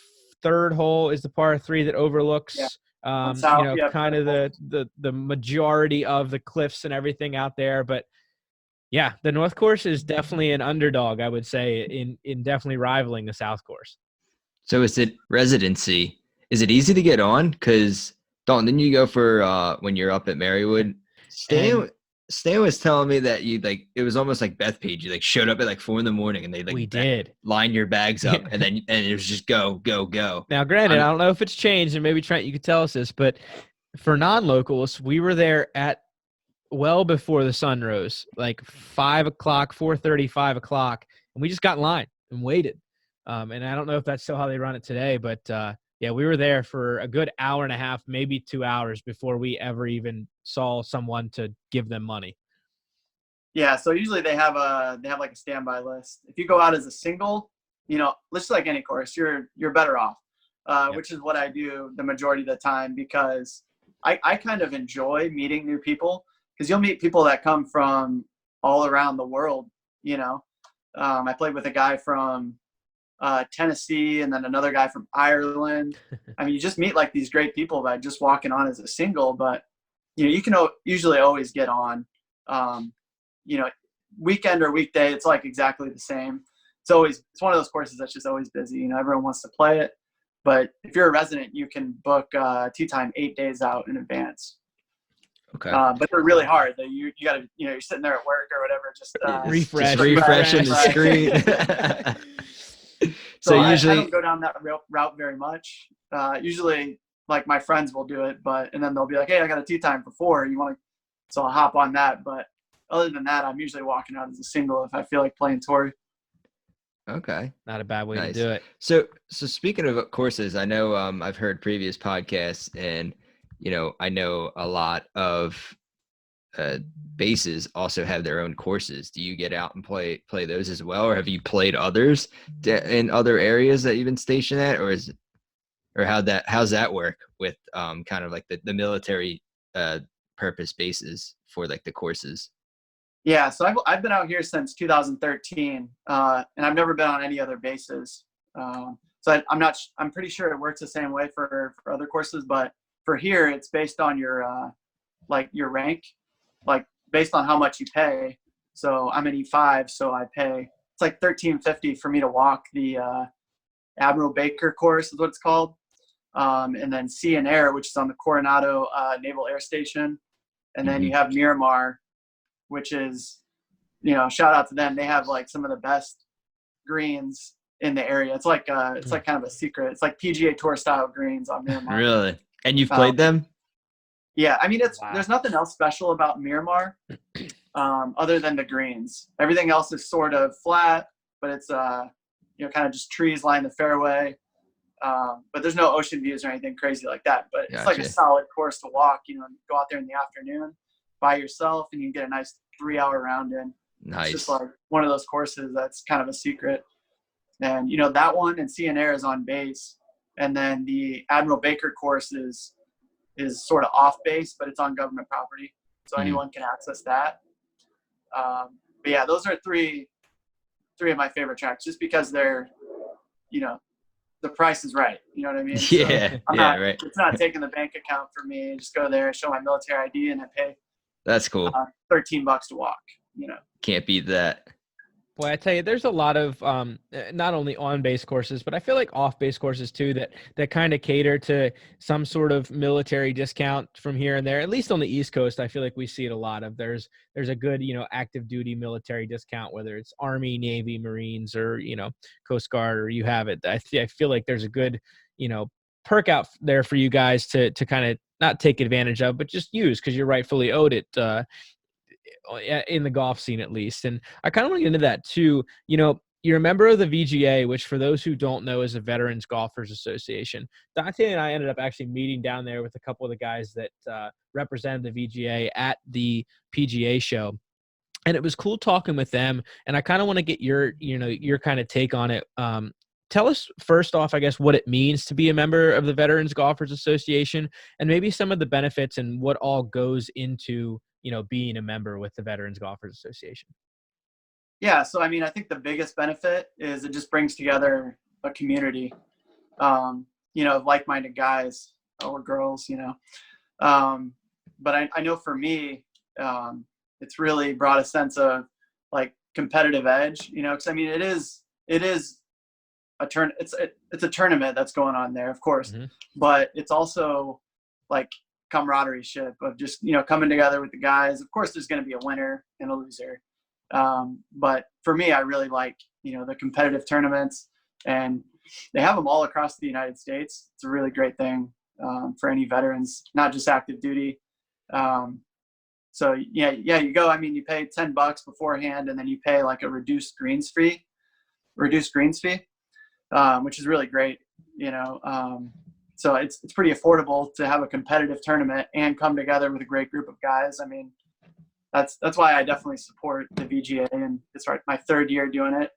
third hole is the par 3 that overlooks, kind of the majority of the cliffs and everything out there. But yeah, the North course is definitely an underdog, I would say, in definitely rivaling the South course. So is it residency? Is it easy to get on? Because Dalton, didn't you go for when you're up at Marywood? Stan was telling me that you it was almost like Bethpage. You showed up at 4 a.m. and they line your bags up and it was just go. Now, granted, I don't know if it's changed, and maybe Trent, you could tell us this, but for non-locals, we were there at well before the sun rose, like 5 o'clock, 4:30, 5 o'clock, and we just got in line and waited. And I don't know if that's still how they run it today, but yeah, we were there for a good hour and a half, maybe 2 hours before we ever even saw someone to give them money. Yeah, so usually they have like a standby list. If you go out as a single, just like any course, you're better off. Yep. Which is what I do the majority of the time, because I kind of enjoy meeting new people, because you'll meet people that come from all around the world. I played with a guy from Tennessee, and then another guy from Ireland. I mean, you just meet like these great people by just walking on as a single, but you can usually always get on. Weekend or weekday, it's like exactly the same. It's one of those courses that's just always busy. Everyone wants to play it, but if you're a resident, you can book tee time 8 days out in advance. Okay. But they're really hard. You got to, you're sitting there at work or whatever, just refreshing the screen. So usually I don't go down that route very much. Usually, like, my friends will do it, and then they'll be like, "Hey, I got a tee time for 4. You want to?" So I'll hop on that. But other than that, I'm usually walking out as a single if I feel like playing tour. Okay. Not a bad way to do it. So speaking of courses, I know I've heard previous podcasts, and I know a lot of bases also have their own courses. Do you get out and play those as well, or have you played others in other areas that you've been stationed at, or how's that work with kind of like the military purpose bases for like the courses? Yeah, so I've been out here since 2013, and I've never been on any other bases. So I'm pretty sure it works the same way for other courses, but for here it's based on your rank, like based on how much you pay. So I'm an E5, so I pay, it's like $13.50 for me to walk the Admiral Baker course is what it's called, and then Sea and Air, which is on the Coronado Naval Air Station, and then you have Miramar, which is, shout out to them. They have like some of the best greens in the area. It's like kind of a secret. It's like PGA Tour style greens on Miramar. Really? And you've played them? Yeah, I mean, there's nothing else special about Miramar other than the greens. Everything else is sort of flat, but it's kind of just trees line the fairway. But there's no ocean views or anything crazy like that. But it's like a solid course to walk. Go out there in the afternoon by yourself, and you get a nice 3-hour round in. Nice. It's just like one of those courses that's kind of a secret. And that one and Sea and Air is on base, and then the Admiral Baker course is sort of off base, but it's on government property, so anyone can access that. But yeah, those are three of my favorite tracks, just because they're, the price is right. You know what I mean? Yeah, so right. It's not taking the bank account for me. Just go there, show my military ID, and I pay. That's cool. $13 to walk. Can't beat that. Boy, I tell you, there's a lot of not only on-base courses, but I feel like off-base courses too that kind of cater to some sort of military discount from here and there. At least on the East Coast, I feel like we see it a lot of. There's a good active duty military discount, whether it's Army, Navy, Marines, or Coast Guard, or you have it. I feel like there's a good perk out there for you guys to kind of not take advantage of, but just use, because you're rightfully owed it. In the golf scene, at least. And I kind of want to get into that too. You're a member of the VGA, which for those who don't know is a Veterans Golfers Association. Dante and I ended up actually meeting down there with a couple of the guys that represented the VGA at the PGA show. And it was cool talking with them. And I kind of want to get your kind of take on it. Tell us first off, I guess, what it means to be a member of the Veterans Golfers Association, and maybe some of the benefits and what all goes into being a member with the Veterans Golfers Association. Yeah. So, I mean, I think the biggest benefit is it just brings together a community, of like-minded guys or girls, but I know for me, it's really brought a sense of like competitive edge, because I mean, it is a it's a tournament that's going on there, of course, but it's also like camaraderie ship of just coming together with the guys. Of course there's going to be a winner and a loser, but for me, I really like the competitive tournaments, and they have them all across the United States. It's a really great thing for any veterans, not just active duty. So yeah, you go. I mean, you pay $10 beforehand, and then you pay like a reduced greens fee, which is really great. So it's pretty affordable to have a competitive tournament and come together with a great group of guys. I mean, that's why I definitely support the VGA, and it's my third year doing it.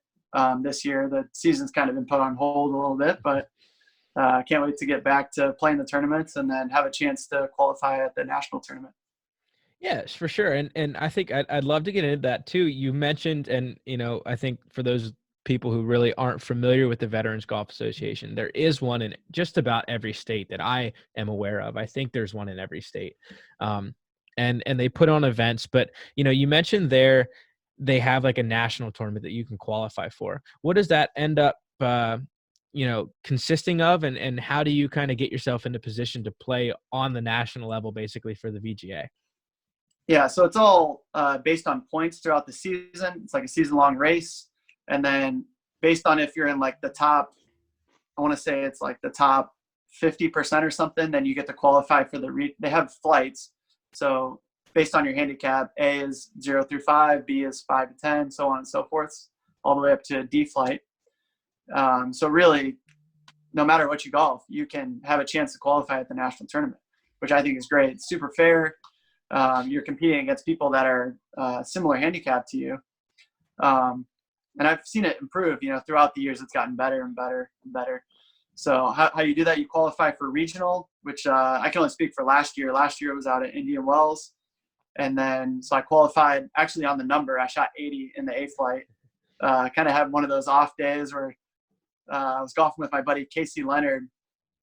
This year, the season's kind of been put on hold a little bit, but I can't wait to get back to playing the tournaments and then have a chance to qualify at the national tournament. Yes, for sure. And I think I'd love to get into that too. You mentioned, and, I think for those people who really aren't familiar with the Veterans Golf Association, there is one in just about every state that I am aware of. I think there's one in every state. And they put on events, but, you mentioned they have like a national tournament that you can qualify for. What does that end up, consisting of, and how do you kind of get yourself into position to play on the national level, basically, for the VGA? Yeah, so it's all based on points throughout the season. It's like a season-long race. And then based on if you're in like the top, I want to say it's like the top 50% or something, then you get to qualify for they have flights. So based on your handicap, A is 0 through 5, B is 5 to 10, so on and so forth, all the way up to D flight. So really, no matter what you golf, you can have a chance to qualify at the national tournament, which I think is great. It's super fair. You're competing against people that are similar handicap to you. And I've seen it improve, throughout the years. It's gotten better and better and better. So how you do that, you qualify for regional, which I can only speak for last year. Last year it was out at Indian Wells. And then, so I qualified actually on the number. I shot 80 in the A flight. Kind of had one of those off days where I was golfing with my buddy Casey Leonard,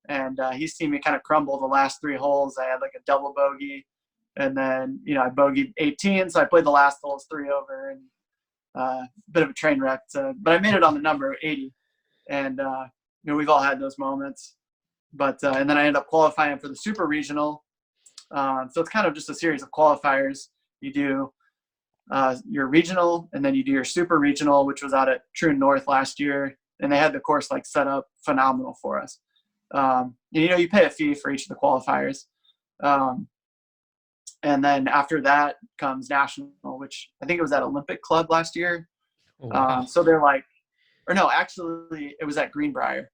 and he's seen me kind of crumble the last 3 holes. I had like a double bogey, and then, I bogeyed 18. So I played the last holes 3 over, and bit of a train wreck. But I made it on the number 80. And, we've all had those moments. But and then I ended up qualifying for the super regional. So it's kind of just a series of qualifiers. You do your regional, and then you do your super regional, which was out at True North last year. And they had the course like set up phenomenal for us. You pay a fee for each of the qualifiers. And then after that comes national, which I think it was at Olympic Club last year. Oh, wow. So they're like, or no, actually it was at Greenbrier.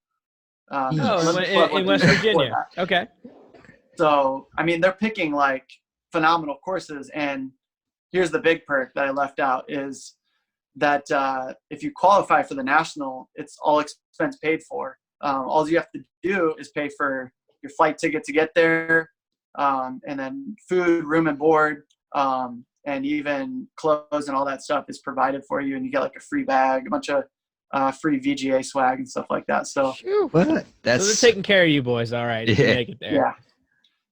In West Virginia. Okay. So, I mean, they're picking like phenomenal courses. And here's the big perk that I left out is that if you qualify for the national, it's all expense paid for. All you have to do is pay for your flight ticket to get there, and then food, room and board, and even clothes and all that stuff is provided for you. And you get like a free bag, a bunch of free VGA swag and stuff like that. So what? So they're taking care of you boys. All right. Yeah. You make it there. Yeah.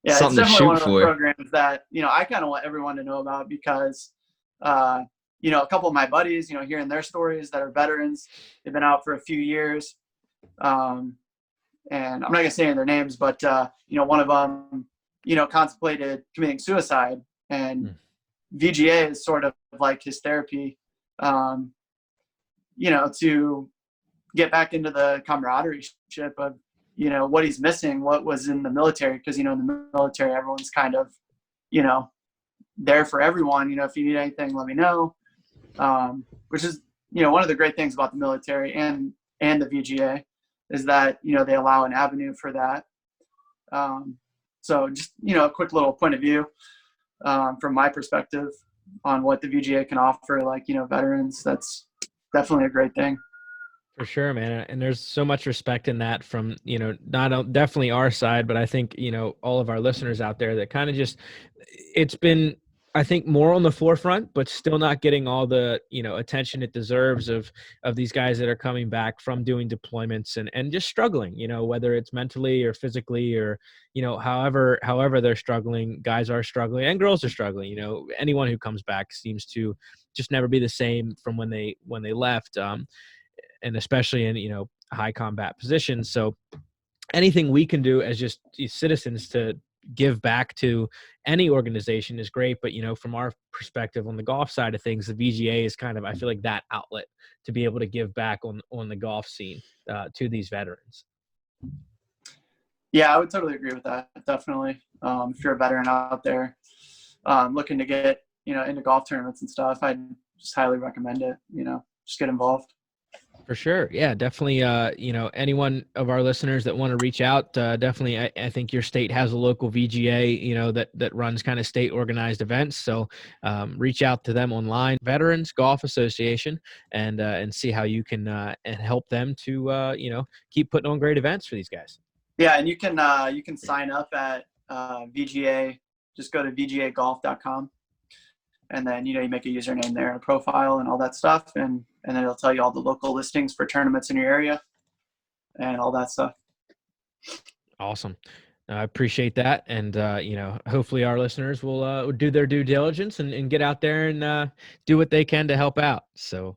Yeah. Something it's to definitely one shoot of those for. programs that, I kind of want everyone to know about because, a couple of my buddies, hearing their stories that are veterans, they've been out for a few years. And I'm not going to say any of their names, but, one of them, contemplated committing suicide, and VGA is sort of like his therapy, to get back into the camaraderie of, what he's missing, what was in the military. Because, in the military, everyone's kind of, there for everyone. If you need anything, let me know. Which is, one of the great things about the military and the VGA is that, they allow an avenue for that. So just, a quick little point of view from my perspective on what the VGA can offer, like, veterans. That's definitely a great thing. For sure, man. And there's so much respect in that from, definitely our side, but I think, all of our listeners out there that kind of just, it's been, I think, more on the forefront, but still not getting all the, attention it deserves of these guys that are coming back from doing deployments and just struggling, whether it's mentally or physically or, however they're struggling. Guys are struggling and girls are struggling. Anyone who comes back seems to just never be the same from when they left. And especially in, high combat positions. So anything we can do as just citizens to give back to any organization is great. But, from our perspective on the golf side of things, the VGA is kind of, I feel like, that outlet to be able to give back on the golf scene to these veterans. Yeah, I would totally agree with that. Definitely. If you're a veteran out there looking to get, into golf tournaments and stuff, I'd just highly recommend it, just get involved. For sure. Yeah, definitely. Anyone of our listeners that want to reach out, definitely, I think your state has a local VGA, that runs kind of state organized events. So reach out to them online, Veterans Golf Association, and see how you can and help them to, keep putting on great events for these guys. Yeah, and you can sign up at VGA. Just go to vgagolf.com. And then, you make a username there, a profile and all that stuff. And then it'll tell you all the local listings for tournaments in your area and all that stuff. Awesome. I appreciate that. And, hopefully our listeners will do their due diligence and get out there and do what they can to help out. So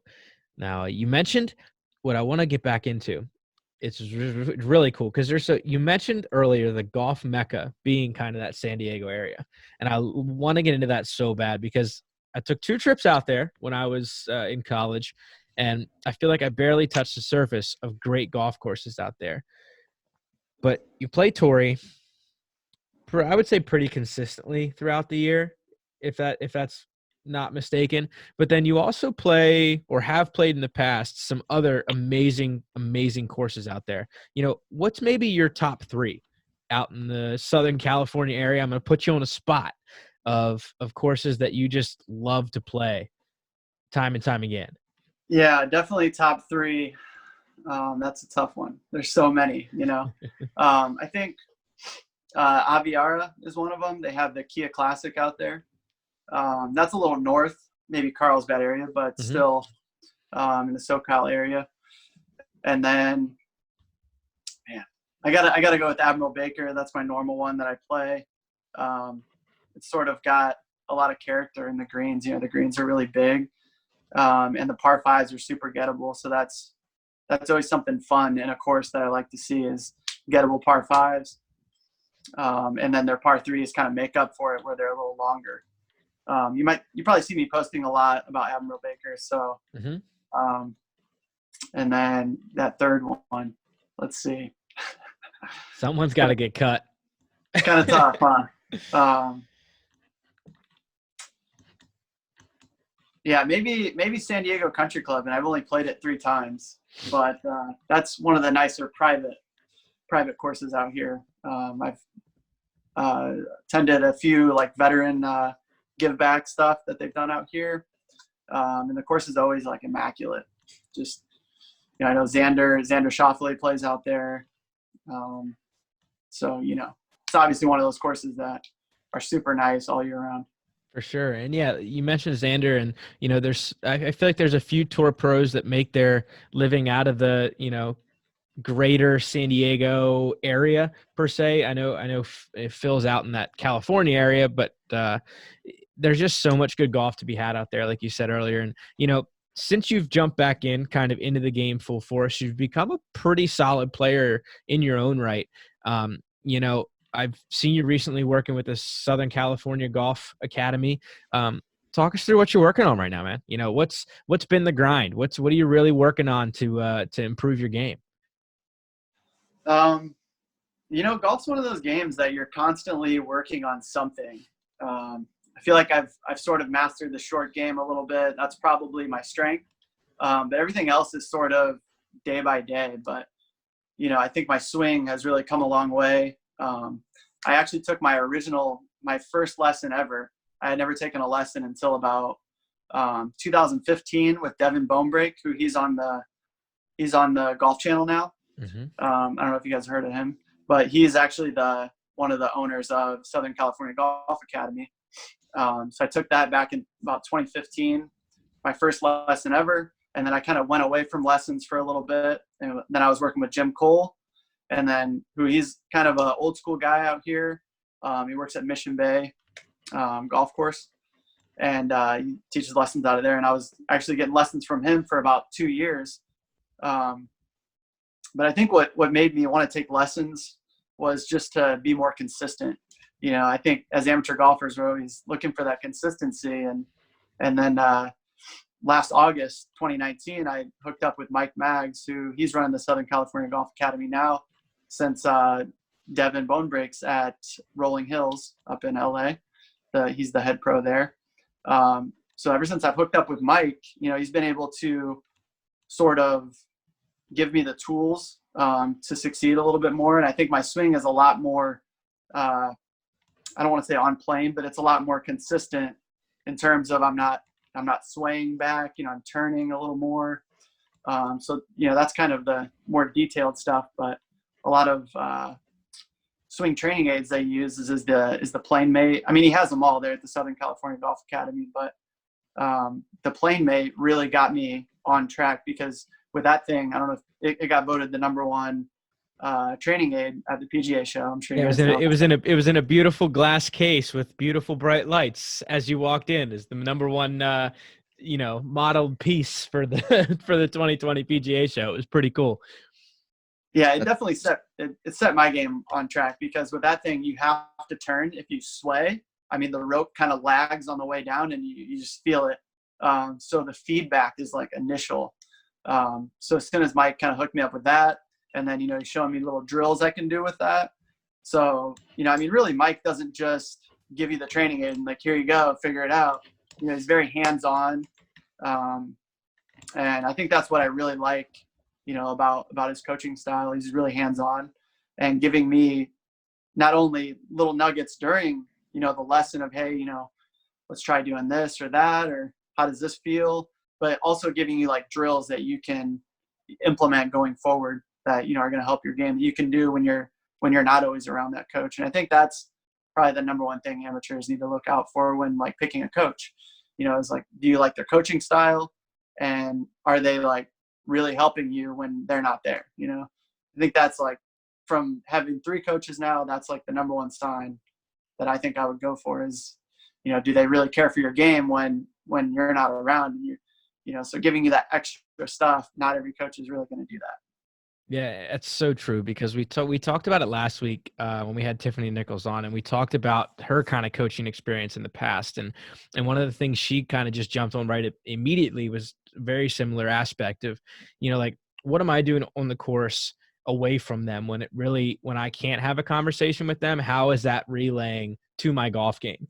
now you mentioned what I want to get back into. It's really cool because you mentioned earlier the golf mecca being kind of that San Diego area. And I want to get into that so bad because I took 2 trips out there when I was in college, and I feel like I barely touched the surface of great golf courses out there. But you play Torrey, I would say pretty consistently throughout the year, if that's not mistaken. But then you also play or have played in the past some other amazing courses out there. What's maybe your top 3 out in the Southern California area? I'm going to put you on a spot of courses that you just love to play time and time again. Yeah, definitely top 3. That's a tough one. There's so many, I think Aviara is one of them. They have the Kia Classic out there. That's a little north, maybe Carlsbad area, but still in the SoCal area. And then, man, I gotta go with Admiral Baker. That's my normal one that I play. It's sort of got a lot of character in the greens. The greens are really big, and the par 5s are super gettable. So that's always something fun in a course that I like to see is gettable par 5s. And then their par 3s kind of make up for it where they're a little longer. You probably see me posting a lot about Admiral Baker. So, and then that third one, let's see. Someone's got to get cut. It's kind of tough, huh? Yeah, maybe San Diego Country Club, and I've only played it 3 times, but that's one of the nicer private courses out here. I've attended a few like veteran give back stuff that they've done out here, and the course is always like immaculate. Just I know Xander Schauffele plays out there, so it's obviously one of those courses that are super nice all year round. For sure. And yeah, you mentioned Xander, and I feel like there's a few tour pros that make their living out of the greater San Diego area per se. I know it fills out in that California area, but there's just so much good golf to be had out there, like you said earlier. And since you've jumped back kind of into the game full force, you've become a pretty solid player in your own right. I've seen you recently working with the Southern California Golf Academy. Talk us through what you're working on right now, man. What's been the grind? What are you really working on to improve your game? Golf's one of those games that you're constantly working on something. I feel like I've sort of mastered the short game a little bit. That's probably my strength. But everything else is sort of day by day. But, I think my swing has really come a long way. I actually took my first lesson ever. I had never taken a lesson until about 2015 with Devin Bonebreak, who he's on the Golf Channel now. I don't know if you guys heard of him, but he's actually one of the owners of Southern California Golf Academy. So I took that back in about 2015, my first lesson ever. And then I kind of went away from lessons for a little bit. And then I was working with Jim Cole, and then he's kind of an old school guy out here. He works at Mission Bay golf course, and he teaches lessons out of there. And I was actually getting lessons from him for about 2 years. But I think what made me want to take lessons was just to be more consistent. I think as amateur golfers, we're always looking for that consistency. And then last August, 2019, I hooked up with Mike Maggs, who he's running the Southern California Golf Academy now since Devin Bonebreak's at Rolling Hills up in LA. He's the head pro there. So ever since I've hooked up with Mike, he's been able to sort of give me the tools to succeed a little bit more. And I think my swing is a lot more, I don't want to say on plane, but it's a lot more consistent in terms of I'm not swaying back, I'm turning a little more. So, that's kind of the more detailed stuff, but a lot of swing training aids they use is the plane mate. I mean, he has them all there at the Southern California Golf Academy, but the plane mate really got me on track, because with that thing, I don't know if it got voted the number one training aid at the PGA show. I'm sure Yeah, it was in a beautiful glass case with beautiful bright lights as you walked in. Is the number one modeled piece for the for the 2020 PGA show. It was pretty cool. Yeah, it definitely set my game on track, because with that thing you have to turn. If you sway, I mean, the rope kind of lags on the way down and you just feel it. So the feedback is like initial. So as soon as Mike kind of hooked me up with that, and then, he's showing me little drills I can do with that. So, I mean, really, Mike doesn't just give you the training aid and like, here you go, figure it out. He's very hands-on. And I think that's what I really like, about his coaching style. He's really hands-on and giving me not only little nuggets during, the lesson of, hey, let's try doing this or that, or how does this feel, but also giving you like drills that you can implement going forward that, are going to help your game, that you can do when you're not always around that coach. And I think that's probably the number one thing amateurs need to look out for when like picking a coach, is like, do you like their coaching style, and are they like really helping you when they're not there? I think that's like, from having 3 coaches now, that's like the number one sign that I think I would go for is, do they really care for your game when you're not around? And so giving you that extra stuff, not every coach is really going to do that. Yeah, that's so true, because we talked about it last week when we had Tiffany Nichols on, and we talked about her kind of coaching experience in the past. And one of the things she kind of just jumped on right immediately was a very similar aspect of, like, what am I doing on the course away from them when I can't have a conversation with them? How is that relaying to my golf game?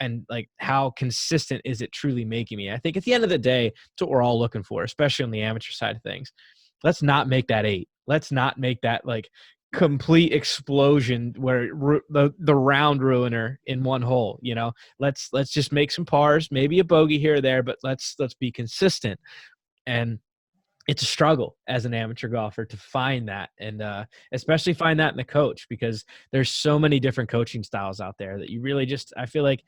And like, how consistent is it truly making me? I think at the end of the day, it's what we're all looking for, especially on the amateur side of things. Let's not make that 8. Let's not make that like complete explosion where the round ruiner in one hole. Let's just make some pars, maybe a bogey here or there, but let's be consistent. And it's a struggle as an amateur golfer to find that, and especially find that in the coach, because there's so many different coaching styles out there that you really just, I feel like,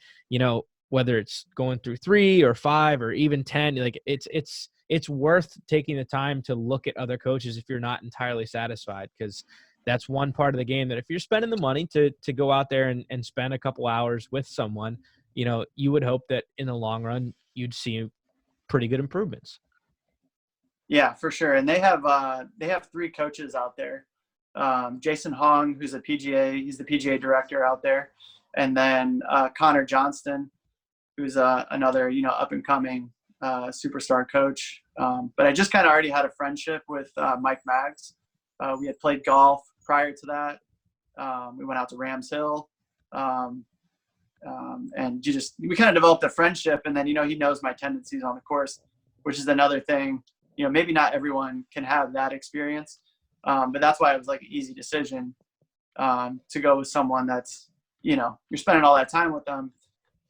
whether it's going through 3 or 5 or even 10, like it's worth taking the time to look at other coaches if you're not entirely satisfied, because that's one part of the game that if you're spending the money to go out there and spend a couple hours with someone, you would hope that in the long run you'd see pretty good improvements. Yeah, for sure. And they have 3 coaches out there. Jason Hong, who's he's the PGA director out there. And then Connor Johnston, who's another, up and coming superstar coach. But I just kind of already had a friendship with Mike Maggs. We had played golf prior to that. We went out to Rams Hill. And we kind of developed a friendship. And then, he knows my tendencies on the course, which is another thing. Maybe not everyone can have that experience, but that's why it was like an easy decision to go with someone that's, you're spending all that time with them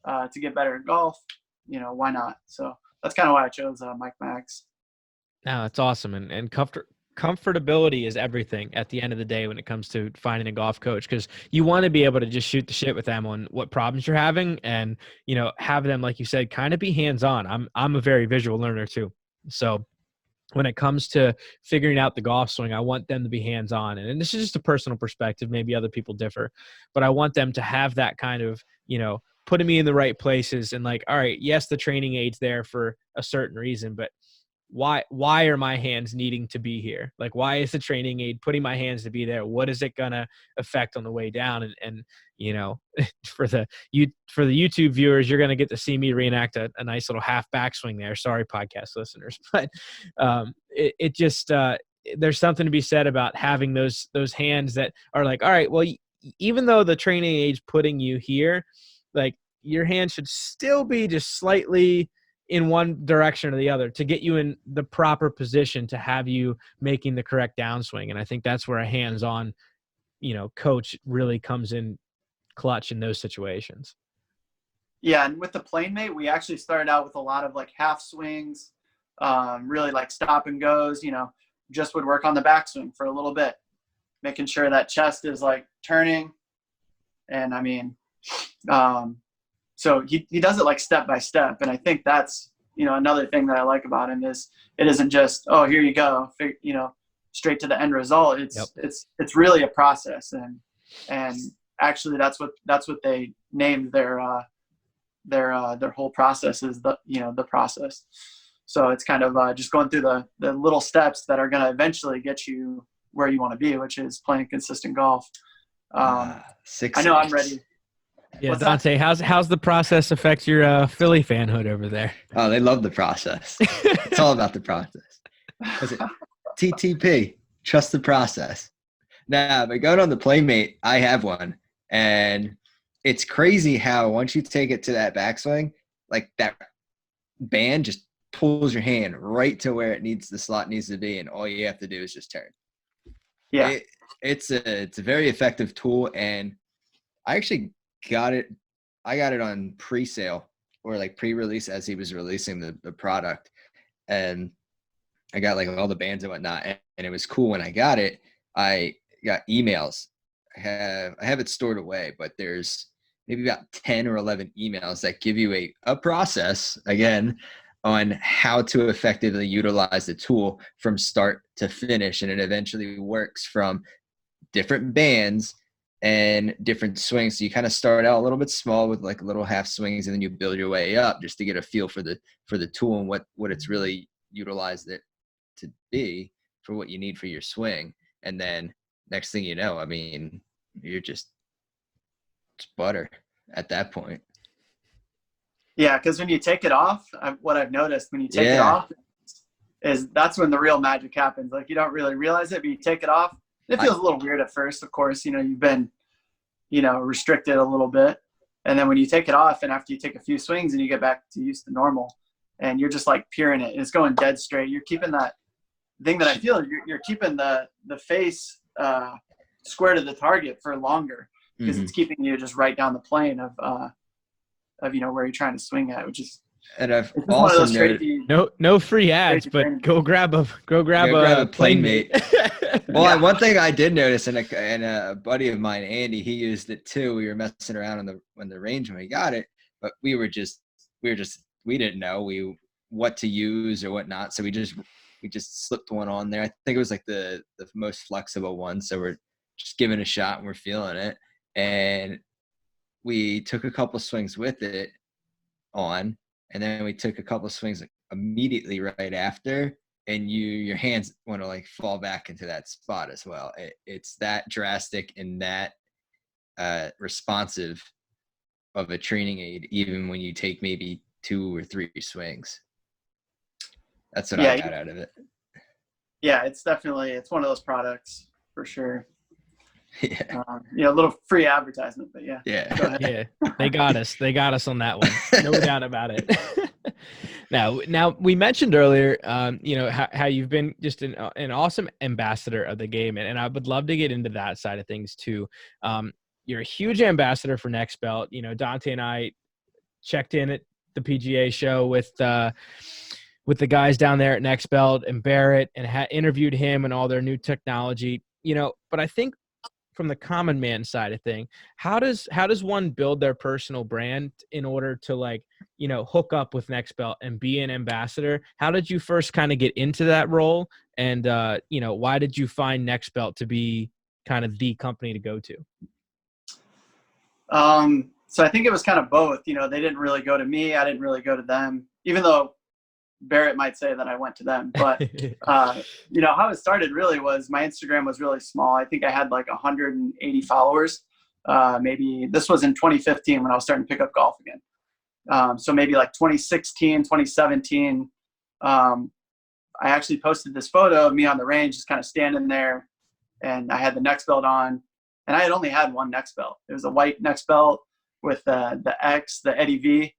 to get better at golf. Why not? So that's kind of why I chose Mike Maggs. No, that's awesome. And comfortability is everything at the end of the day when it comes to finding a golf coach, because you want to be able to just shoot the shit with them on what problems you're having, and, have them, like you said, kind of be hands-on. I'm a very visual learner too. So when it comes to figuring out the golf swing, I want them to be hands-on. And this is just a personal perspective. Maybe other people differ, but I want them to have that kind of, putting me in the right places, and like, all right, yes, the training aid's there for a certain reason, but why are my hands needing to be here? Like, why is the training aid putting my hands to be there? What is it going to affect on the way down? And for the YouTube viewers, you're going to get to see me reenact a nice little half backswing there. Sorry, podcast listeners, but it just there's something to be said about having those hands that are like, all right, well, even though the training aid's putting you here, like, your hand should still be just slightly in one direction or the other to get you in the proper position to have you making the correct downswing. And I think that's where a hands-on, coach really comes in clutch in those situations. Yeah, and with the PlaneMate, we actually started out with a lot of like half swings, really like stop and goes, just would work on the backswing for a little bit, making sure that chest is like turning. And I mean, so he does it like step by step. And I think that's, another thing that I like about him is it isn't just, oh, here you go, straight to the end result. It's really a process. And actually that's what they named their whole process is the process. So it's kind of just going through the little steps that are going to eventually get you where you want to be, which is playing consistent golf. I know I'm ready. Yeah, what's Dante, that? How's the process affect your Philly fanhood over there? Oh, they love the process. It's all about the process. Is it TTP? Trust the process. Nah, but going on the PlaneMate, I have one, and it's crazy how once you take it to that backswing, like that band just pulls your hand right to where the slot needs to be, and all you have to do is just turn. Yeah, it's a very effective tool, and I actually got it. I got it on pre-sale or like pre-release as he was releasing the product, and I got like all the bands and whatnot, and it was cool when I got it. I got emails. I have it stored away, but there's maybe about 10 or 11 emails that give you a process again on how to effectively utilize the tool from start to finish. And it eventually works from different bands and different swings. So you kind of start out a little bit small with like little half swings, and then you build your way up just to get a feel for the tool and what it's really utilized it to be for what you need for your swing. And then next thing you know, I mean, you're just butter at that point. Yeah, because when you take it off, what I've noticed when you take it off is that's when the real magic happens. Like you don't really realize it, but you take it off. It feels a little weird at first, of course. You've been, restricted a little bit. And then when you take it off and after you take a few swings and you get back to used to normal and you're just like peering it, it's going dead straight. You're keeping that thing that I feel, you're keeping the face square to the target for longer because it's keeping you just right down the plane of where you're trying to swing at, which is. And I've also noted, no free ads, but go grab a PlaneMate. Well, Yeah. One thing I did notice, and a buddy of mine, Andy, he used it too. We were messing around on the range when we got it, but we didn't know what to use or whatnot, so we just slipped one on there. I think it was like the most flexible one, so we're just giving it a shot and we're feeling it, and we took a couple swings with it on. And then we took a couple of swings immediately right after, and your hands want to like fall back into that spot as well. It's that drastic and that responsive of a training aid, even when you take maybe 2 or 3 swings. That's what I got out of it. Yeah, it's one of those products for sure. Yeah. A little free advertisement, but yeah. Yeah. Yeah, they got us on that one. No doubt about it. Now we mentioned earlier, how you've been just an awesome ambassador of the game, and I would love to get into that side of things too. You're a huge ambassador for Next Belt. Dante and I checked in at the PGA show with the guys down there at Next Belt and Barrett, and interviewed him and all their new technology. But I think, from the common man side of thing, how does one build their personal brand in order to hook up with Next Belt and be an ambassador? How did you first kind of get into that role? And, why did you find Next Belt to be kind of the company to go to? So I think it was kind of both. They didn't really go to me. I didn't really go to them, even though Barrett might say that I went to them, but how it started really was my Instagram was really small. I think I had like 180 followers. Maybe this was in 2015 when I was starting to pick up golf again. So maybe like 2016, 2017, I actually posted this photo of me on the range, just kind of standing there, and I had the Next Belt on, and I had only had one Next Belt. It was a white Next Belt with the X, the Eddie V,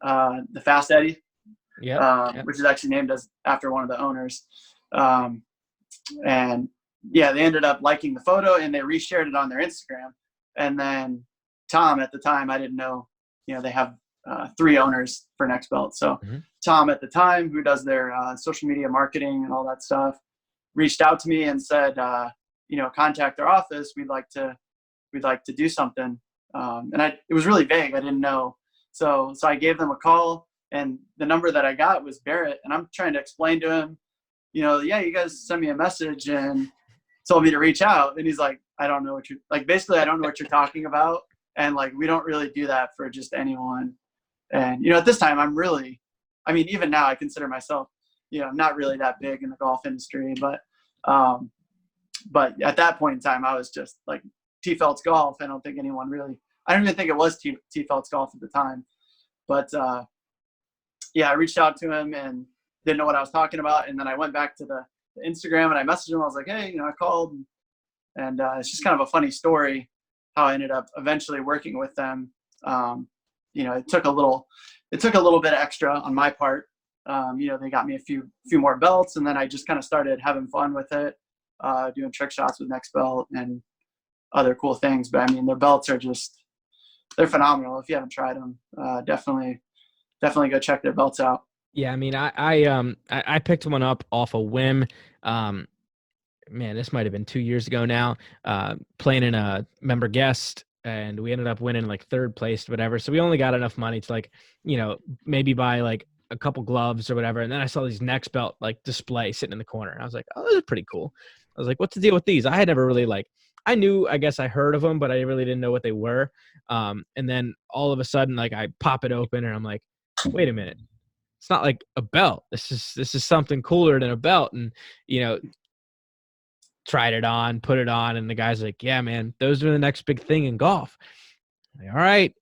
the Fast Eddie. which is actually named after one of the owners. And yeah, they ended up liking the photo and they reshared it on their Instagram. And then Tom, at the time, I didn't know, they have 3 owners for Next Belt. So Tom at the time, who does their social media marketing and all that stuff, reached out to me and said, contact their office. We'd like to do something. And it was really vague. I didn't know. So I gave them a call, and the number that I got was Barrett. And I'm trying to explain to him, yeah, you guys sent me a message and told me to reach out. And he's like, I don't know what you're like, basically, I don't know what you're talking about. And like, we don't really do that for just anyone. And, at this time even now I consider myself, not really that big in the golf industry, but at that point in time, I was just like T Feltz Golf. I don't even think it was T Feltz Golf at the time, but I reached out to him and didn't know what I was talking about. And then I went back to the Instagram and I messaged him. I was like, hey, I called, and it's just kind of a funny story how I ended up eventually working with them. It took a little bit extra on my part. They got me a few more belts, and then I just kind of started having fun with it, doing trick shots with Next Belt and other cool things. But their belts are they're phenomenal. If you haven't tried them, definitely go check their belts out. Yeah, I picked one up off a whim. This might have been 2 years ago now, playing in a member guest, and we ended up winning like 3rd place, whatever. So we only got enough money to maybe buy like a couple gloves or whatever. And then I saw these Next Belt like display sitting in the corner. I was like, oh, this is pretty cool. I was like, what's the deal with these? I had never really I guess I heard of them, but I really didn't know what they were. And then all of a sudden, like I pop it open and I'm like, wait a minute. It's not like a belt. This is something cooler than a belt. And, tried it on, put it on, and the guy's like, yeah, man, those are the next big thing in golf. I'm like, all right.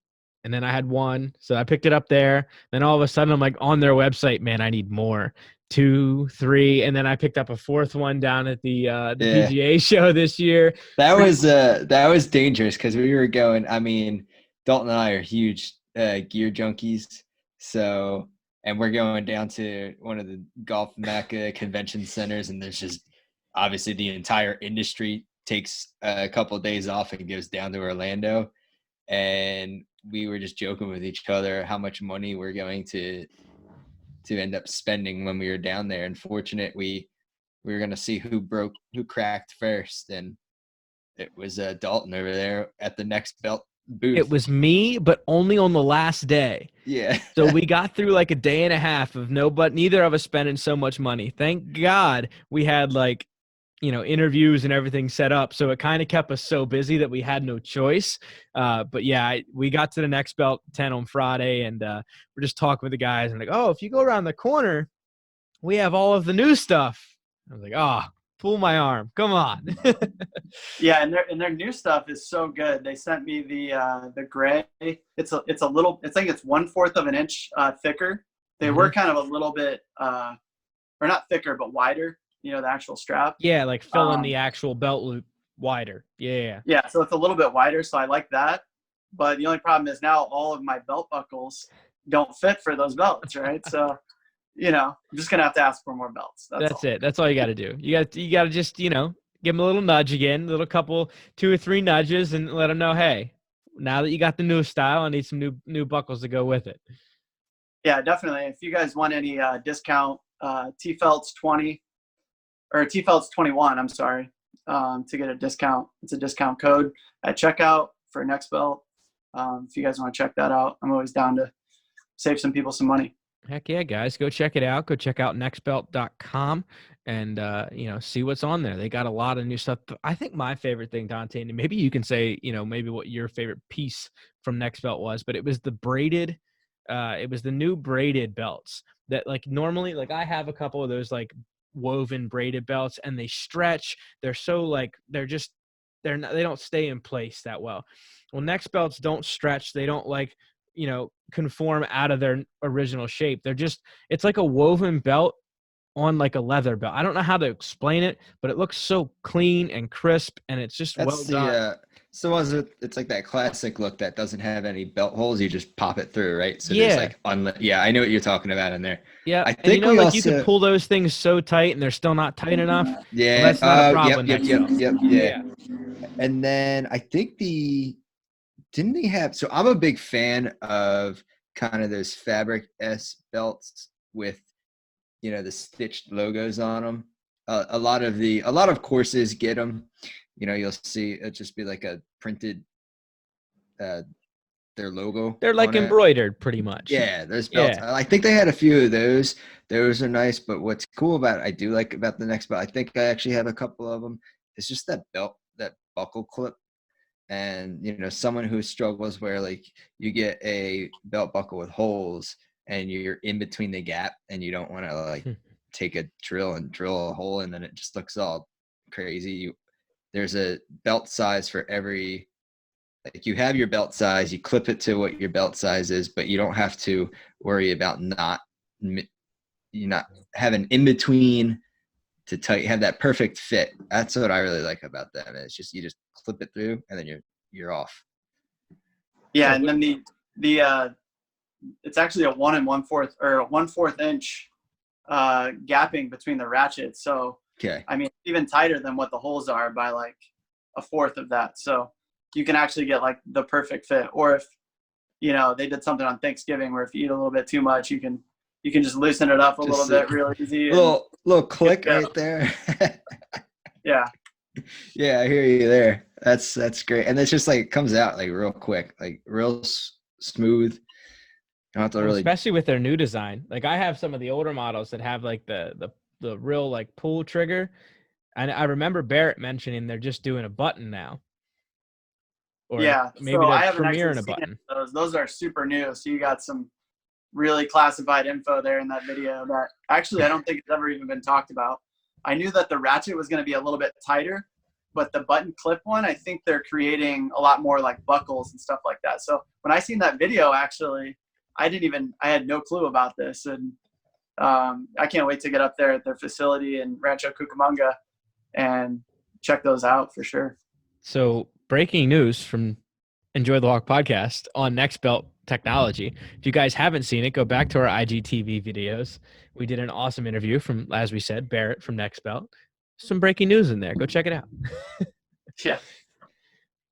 And then I had one, so I picked it up there. Then all of a sudden I'm like on their website, man, I need more. 2, 3, and then I picked up a 4th one down at the PGA show this year. That was dangerous because we were going. Dalton and I are huge gear junkies, so and we're going down to one of the golf Mecca convention centers, and there's just obviously the entire industry takes a couple of days off and goes down to Orlando, and we were just joking with each other how much money we're going to end up spending when we were down there. And fortunate we were going to see who cracked first, and it was Dalton over there at the Next Belt booth. It was me, but only on the last day. Yeah. So we got through like a day and a half of neither of us spending so much money. Thank God we had interviews and everything set up. So it kind of kept us so busy that we had no choice. But yeah, we got to the Next Belt 10 on Friday, and we're just talking with the guys and like, oh, if you go around the corner, we have all of the new stuff. I was like, pull my arm. Come on. Yeah. And their new stuff is so good. They sent me the gray. It's a little, I think it's 1/4 of an inch thicker. They were kind of a little bit, or not thicker, but wider. The actual strap. Yeah, like filling the actual belt loop wider. Yeah. Yeah, so it's a little bit wider, so I like that. But the only problem is now all of my belt buckles don't fit for those belts, right? So, I'm just gonna have to ask for more belts. That's it. That's all you got to do. You got to just give them a little nudge again, a little couple, 2 or 3 nudges, and let them know, hey, now that you got the new style, I need some new buckles to go with it. Yeah, definitely. If you guys want any discount, T Feltz 20. Or T Feltz 21, I'm sorry, to get a discount. It's a discount code at checkout for Next Belt. If you guys want to check that out, I'm always down to save some people some money. Heck yeah, guys. Go check it out. Go check out nextbelt.com and, see what's on there. They got a lot of new stuff. I think my favorite thing, Dante, and maybe you can say, maybe what your favorite piece from Next Belt was, but it was the braided, it was the new braided belts that normally, I have a couple of those woven braided belts, and they stretch. They're so they don't stay in place that well. Next Belts don't stretch. They don't conform out of their original shape. It's like a woven belt on like a leather belt. I don't know how to explain it, but it looks so clean and crisp, and it's just well That's done. so it's like that classic look that doesn't have any belt holes. You just pop it through, right? So there's Yeah. like yeah, I know what you're talking about in there. Yeah. I And you think know, we like you also could pull those things so tight and they're still not tight enough. Well, yeah, that's not a problem yep, next belt. yeah. And then I think didn't they have, so I'm a big fan of kind of those fabric S belts with, the stitched logos on them. A lot of courses get them. You'll see it just be like a printed their logo They're like on it. embroidered pretty much. Yeah, those belts. Yeah. I think they had a few of those. Those are nice. But what's cool about it, I do like about the next belt, I think I actually have a couple of them. It's just that belt, that buckle clip. And, someone who struggles where like you get a belt buckle with holes and you're in between the gap and you don't want to like take a drill and drill a hole and then it just looks all crazy. There's a belt size for every, like you have your belt size, you clip it to what your belt size is, but you don't have to worry about you not having in between to have that perfect fit. That's what I really like about them. It's just, you just clip it through and then you're off. Yeah, So and then the it's actually a 1 1/4 or 1/4 inch gapping between the ratchets. So Okay. I mean, even tighter than what the holes are by like a fourth of that. So you can actually get like the perfect fit. Or if they did something on Thanksgiving where if you eat a little bit too much, you can just loosen it up a little bit real easy. Little click right there. Yeah. Yeah, I hear you there. That's great. And it's just like it comes out like real quick, like real smooth. You don't have to really, especially with their new design. Like I have some of the older models that have like the real like pull trigger. And I remember Barrett mentioning they're just doing a button now. Or Yeah. maybe So I they're haven't premiering a actually button. seen those are super new. So you got some really classified info there in that video that actually I don't think it's ever even been talked about. I knew that the ratchet was going to be a little bit tighter, but the button clip one, I think they're creating a lot more like buckles and stuff like that. So when I seen that video, actually, I had no clue about this. And I can't wait to get up there at their facility in Rancho Cucamonga and check those out for sure. So breaking news from Enjoy the Walk podcast on Next Belt technology. If you guys haven't seen it, go back to our IGTV videos. We did an awesome interview from, as we said, Barrett from Next Belt. Some breaking news in there. Go check it out. Yeah.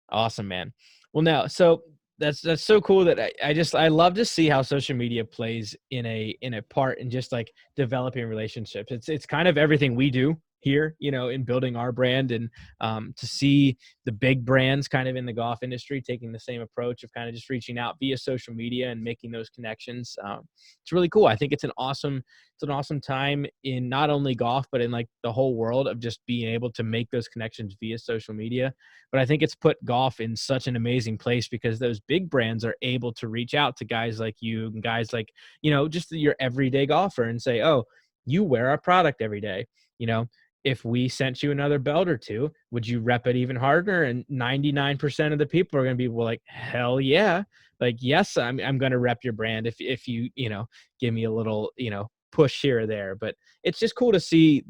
Awesome, man. Well, now, so that's so cool that I love to see how social media plays in a part in just like developing relationships. It's kind of everything we do here, in building our brand, and to see the big brands kind of in the golf industry taking the same approach of kind of just reaching out via social media and making those connections. It's really cool. I think it's an awesome time in not only golf, but in like the whole world of just being able to make those connections via social media. But I think it's put golf in such an amazing place because those big brands are able to reach out to guys like you and guys like, just your everyday golfer and say, oh, you wear our product every day. If we sent you another belt or two, would you rep it even harder? And 99% of the people are going to be like, hell yeah. Like, yes, I'm going to rep your brand if you, give me a little, push here or there. But it's just cool to see,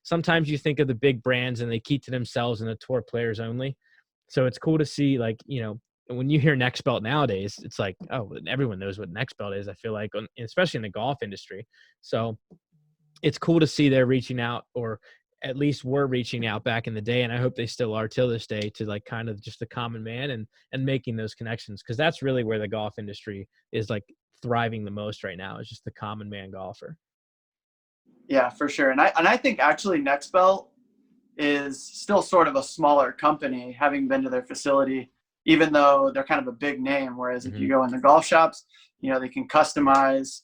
sometimes you think of the big brands and they keep to themselves and the tour players only. So it's cool to see, like, when you hear Next Belt nowadays, it's like, oh, everyone knows what Next Belt is, I feel like, especially in the golf industry. So it's cool to see they're reaching out, or at least were reaching out back in the day. And I hope they still are till this day, to like kind of just the common man and making those connections. Cause that's really where the golf industry is like thriving the most right now, is just the common man golfer. Yeah, for sure. And I think actually Next Belt is still sort of a smaller company, having been to their facility, even though they're kind of a big name. Whereas if you go in the golf shops, they can customize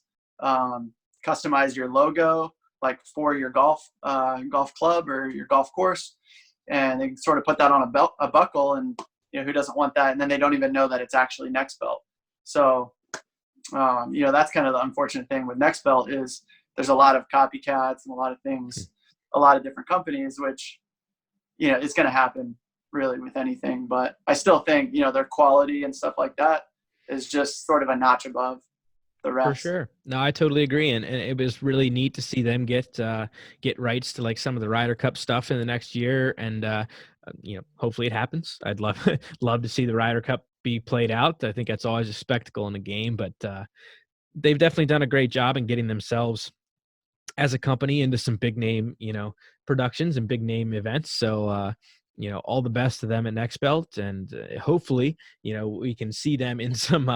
your logo, like for your golf club or your golf course, and they sort of put that on a buckle, and who doesn't want that? And then they don't even know that it's actually Next Belt. So that's kind of the unfortunate thing with Next Belt, is there's a lot of copycats and a lot of things, a lot of different companies, which is going to happen really with anything. But I still think their quality and stuff like that is just sort of a notch above. the For rest. sure. No, I totally agree. And it was really neat to see them get rights to like some of the Ryder Cup stuff in the next year. And, hopefully it happens. I'd love, love to see the Ryder Cup be played out. I think that's always a spectacle in the game, but they've definitely done a great job in getting themselves as a company into some big name, productions and big name events. So, all the best to them at Next Belt, and hopefully, we can see them in some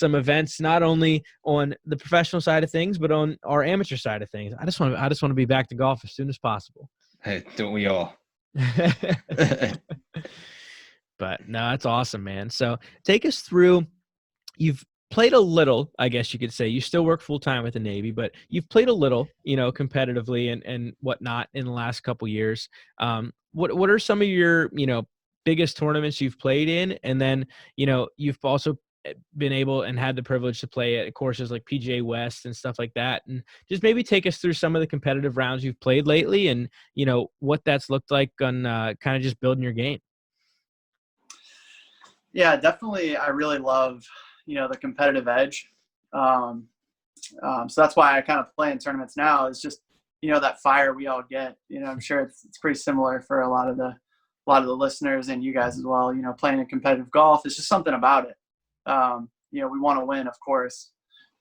events, not only on the professional side of things, but on our amateur side of things. I just want to be back to golf as soon as possible. Hey, don't we all? But no, that's awesome, man. So take us through. You've played a little, I guess you could say. You still work full time with the Navy, but you've played a little, competitively and whatnot in the last couple years. What are some of your, biggest tournaments you've played in? And then, you've also been able and had the privilege to play at courses like PGA West and stuff like that. And just maybe take us through some of the competitive rounds you've played lately and, what that's looked like on kind of just building your game. Yeah, definitely. I really love, the competitive edge. So that's why I kind of play in tournaments now. It's just, that fire we all get. I'm sure it's pretty similar for a lot of the listeners and you guys as well. Playing in competitive golf, it's just something about it. We want to win, of course,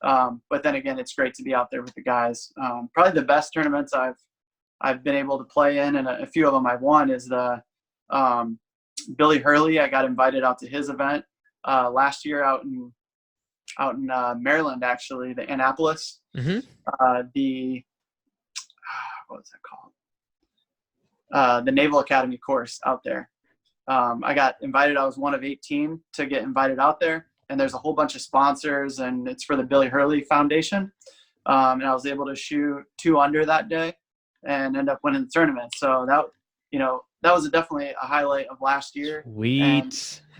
but then again, it's great to be out there with the guys. Probably the best tournaments I've been able to play in, and a few of them I've won, is the Billy Hurley. I got invited out to his event last year out in Maryland, actually, the Annapolis. Mm-hmm. What was that called? The Naval Academy course out there. I got invited. I was one of 18 to get invited out there, and there's a whole bunch of sponsors, and it's for the Billy Hurley Foundation. And I was able to shoot 2 under that day and end up winning the tournament. So that was definitely a highlight of last year. Sweet. And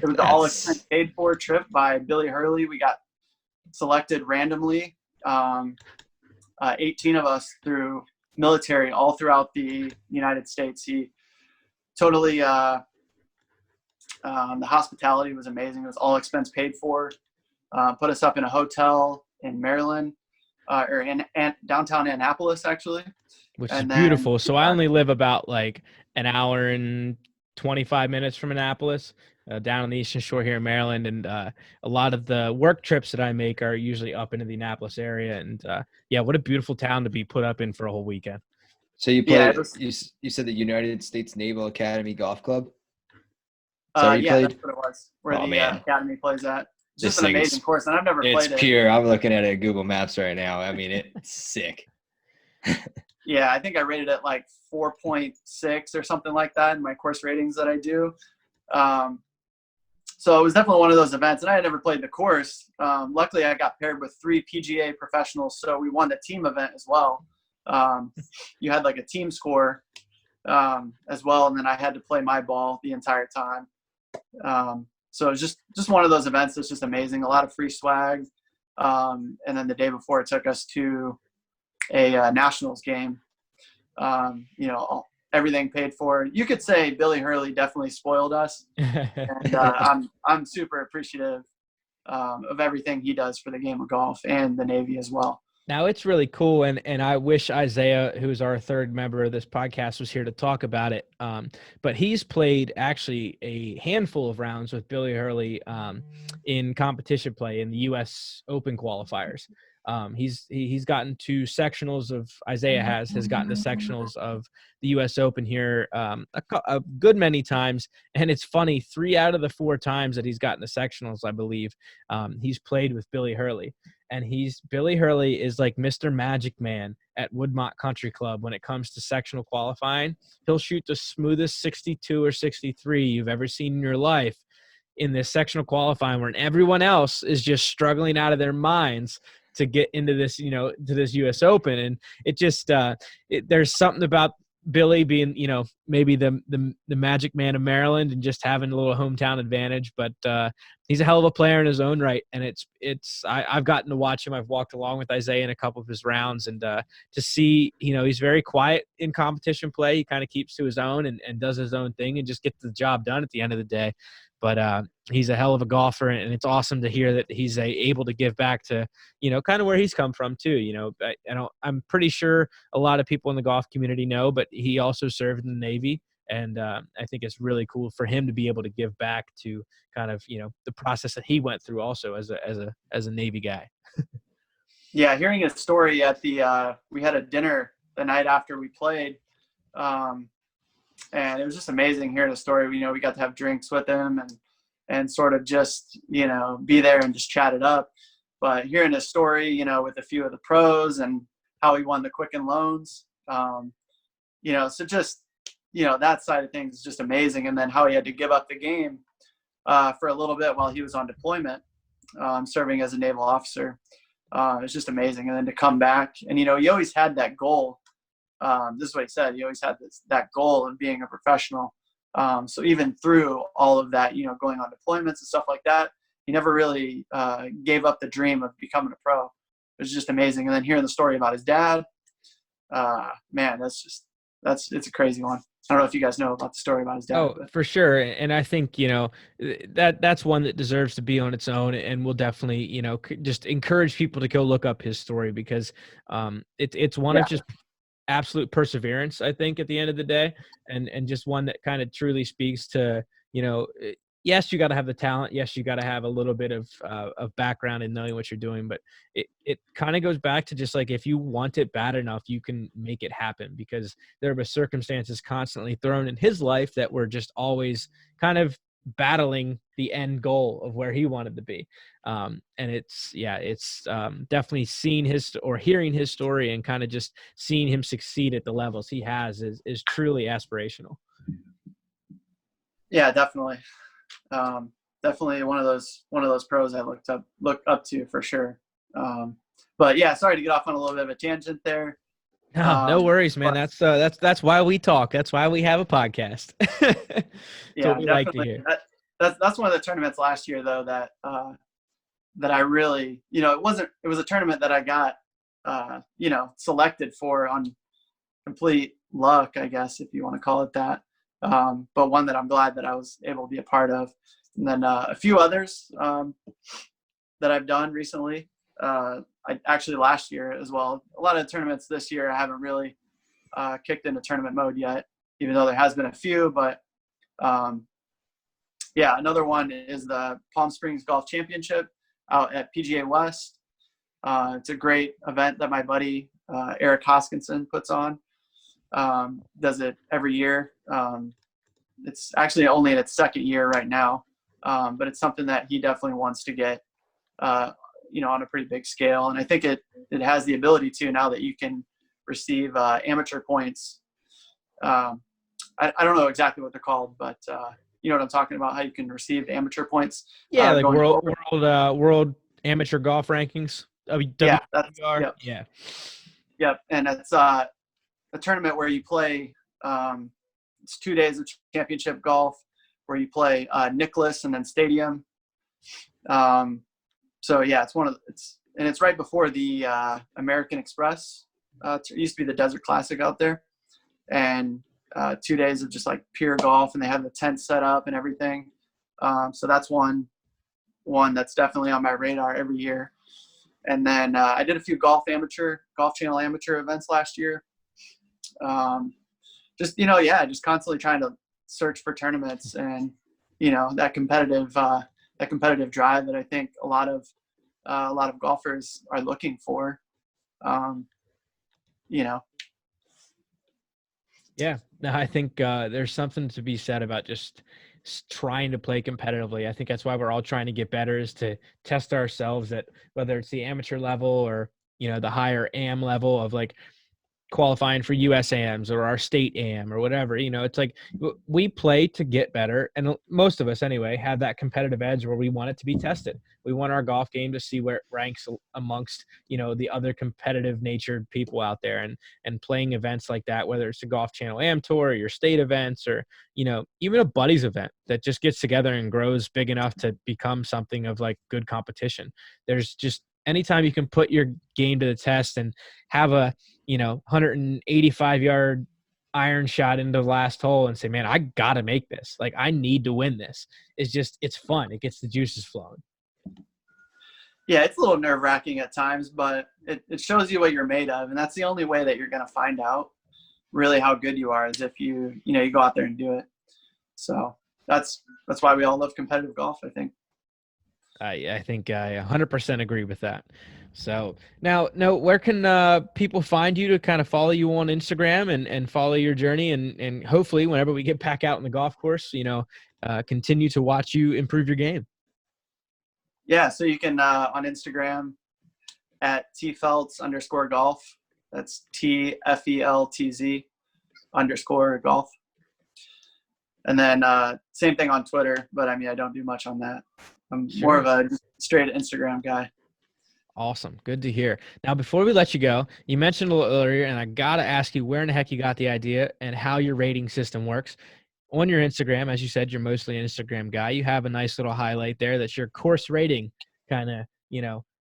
it was the all expense paid for trip by Billy Hurley. We got selected randomly, 18 of us through military all throughout the United States. He totally, the hospitality was amazing. It was all expense paid for. Put us up in a hotel in Maryland, or in downtown Annapolis, actually. Which is beautiful. So I only live about like an hour and 25 minutes from Annapolis, down on the Eastern Shore here in Maryland. And a lot of the work trips that I make are usually up into the Annapolis area. And what a beautiful town to be put up in for a whole weekend. So you played, you said the United States Naval Academy Golf Club? That's what it was, where the Academy plays at. It's just an amazing course, and I've never played it. It's pure. I'm looking at it at Google Maps right now. I mean, it's sick. Yeah, I think I rated it like 4.6 or something like that in my course ratings that I do. So it was definitely one of those events, and I had never played the course. Luckily, I got paired with 3 PGA professionals, so we won the team event as well. You had like a team score as well, and then I had to play my ball the entire time. So it was just one of those events that's just amazing. A lot of free swag. And then the day before, it took us to a nationals game. Everything paid for. You could say Billy Hurley definitely spoiled us, and I'm super appreciative of everything he does for the game of golf and the Navy as well. Now, it's really cool, and I wish Isaiah, who's our third member of this podcast, was here to talk about it. But he's played actually a handful of rounds with Billy Hurley in competition play in the U.S. Open qualifiers. He's gotten to sectionals of Isaiah has gotten to sectionals of the U.S. Open here a good many times, and it's funny, 3 out of the 4 times that he's gotten to sectionals, I believe, he's played with Billy Hurley. And Billy Hurley is like Mr. Magic Man at Woodmont Country Club when it comes to sectional qualifying. He'll shoot the smoothest 62 or 63 you've ever seen in your life in this sectional qualifying, where everyone else is just struggling out of their minds to get into this, to this U.S. Open. And it just there's something about Billy being, maybe the Magic Man of Maryland and just having a little hometown advantage, but he's a hell of a player in his own right. And I've gotten to watch him. I've walked along with Isaiah in a couple of his rounds, and to see, he's very quiet in competition play. He kind of keeps to his own and does his own thing and just gets the job done at the end of the day. but he's a hell of a golfer, and it's awesome to hear that he's able to give back to, kind of where he's come from too. I'm pretty sure a lot of people in the golf community know, but he also served in the Navy. And I think it's really cool for him to be able to give back to kind of, the process that he went through also as a Navy guy. Yeah, hearing his story at we had a dinner the night after we played, and it was just amazing hearing his story. We got to have drinks with him and sort of just, be there and just chat it up. But hearing his story, with a few of the pros and how he won the Quicken loans, so just, that side of things is just amazing. And then how he had to give up the game for a little bit while he was on deployment, serving as a naval officer. It's just amazing. And then to come back and, he always had that goal. This is what he said. He always had that goal of being a professional. So even through all of that, going on deployments and stuff like that, he never really gave up the dream of becoming a pro. It was just amazing. And then hearing the story about his dad, man, it's a crazy one. I don't know if you guys know about the story about his dad. Oh, for sure. And I think, that's one that deserves to be on its own, and we'll definitely, just encourage people to go look up his story, because it's one of just absolute perseverance, I think, at the end of the day, and just one that kind of truly speaks to, yes, you got to have the talent. Yes, you got to have a little bit of background in knowing what you're doing. But it kind of goes back to just like, if you want it bad enough, you can make it happen, because there were circumstances constantly thrown in his life that were just always kind of battling the end goal of where he wanted to be. And it's definitely hearing his story and kind of just seeing him succeed at the levels he has is truly aspirational. Yeah, definitely. Definitely one of those pros I look up to for sure. But yeah, sorry to get off on a little bit of a tangent there. No worries, man. That's why we talk. That's why we have a podcast. Yeah, what we like to hear. That's one of the tournaments last year though that I really, it was a tournament that I got selected for on complete luck, I guess, if you want to call it that. But one that I'm glad that I was able to be a part of. And then a few others that I've done recently. I actually last year as well. A lot of tournaments this year I haven't really kicked into tournament mode yet, even though there has been a few. But another one is the Palm Springs Golf Championship out at PGA West. It's a great event that my buddy Eric Hoskinson puts on. Does it every year. It's actually only in its second year right now, but it's something that he definitely wants to get, on a pretty big scale. And I think it has the ability to, now that you can receive amateur points. I don't know exactly what they're called, but you know what I'm talking about, how you can receive amateur points. Yeah, like world amateur golf rankings. Yep. And it's a tournament where you play, it's 2 days of championship golf where you play Nicklaus and then Stadium. It's right before the American Express. It used to be the Desert Classic out there, and 2 days of just like pure golf, and they have the tent set up and everything. So that's one that's definitely on my radar every year. And then I did a few Golf Channel amateur events last year. Just constantly trying to search for tournaments and, that competitive drive that I think a lot of golfers are looking for. Yeah, no, I think there's something to be said about just trying to play competitively. I think that's why we're all trying to get better, is to test ourselves at whether it's the amateur level or, the higher AM level of like qualifying for USAMs or our state AM or whatever. It's like we play to get better, and most of us anyway have that competitive edge where we want it to be tested. We want our golf game to see where it ranks amongst the other competitive natured people out there, and playing events like that, whether it's the Golf Channel Am Tour or your state events, or even a buddies event that just gets together and grows big enough to become something of like good competition. There's just anytime you can put your game to the test and have a 185 yard iron shot into the last hole and say, man, I got to make this. Like, I need to win this. It's fun. It gets the juices flowing. Yeah, it's a little nerve-wracking at times, but it shows you what you're made of, and that's the only way that you're going to find out really how good you are, is if you go out there and do it. So that's why we all love competitive golf, I think. I think I 100% agree with that. So now, where can people find you to kind of follow you on Instagram and follow your journey, and hopefully whenever we get back out in the golf course, continue to watch you improve your game? Yeah, so you can on Instagram at @tfeltz_golf. That's TFELTZ_golf. And then same thing on Twitter, but I mean, I don't do much on that. I'm more of a straight Instagram guy. Awesome. Good to hear. Now, before we let you go, you mentioned a little earlier, and I got to ask you where in the heck you got the idea and how your rating system works. On your Instagram, as you said, you're mostly an Instagram guy. You have a nice little highlight there that's your course rating, kind of,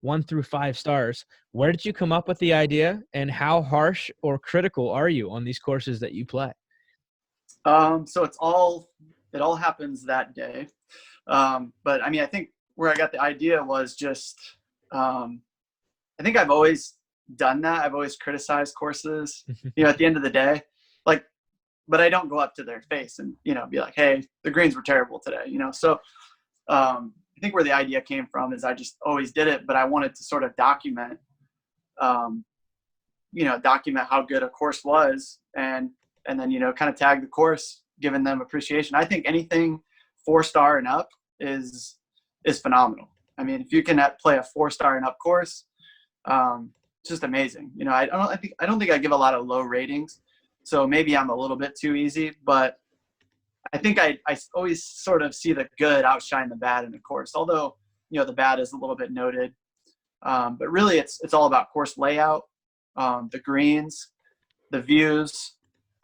1 through 5 stars. Where did you come up with the idea, and how harsh or critical are you on these courses that you play? So it all happens that day. But I mean, I think where I got the idea was just, I think I've always done that. I've always criticized courses, at the end of the day, but I don't go up to their face and, be like, hey, the greens were terrible today, So I think where the idea came from is I just always did it, but I wanted to sort of document how good a course was, and then, kind of tag the course, giving them appreciation. I think anything 4-star and up is phenomenal. I mean, if you can play a 4-star and up course, it's just amazing. I don't think I give a lot of low ratings, so maybe I'm a little bit too easy, but I think I always sort of see the good outshine the bad in the course, although, the bad is a little bit noted. But really it's all about course layout, the greens, the views,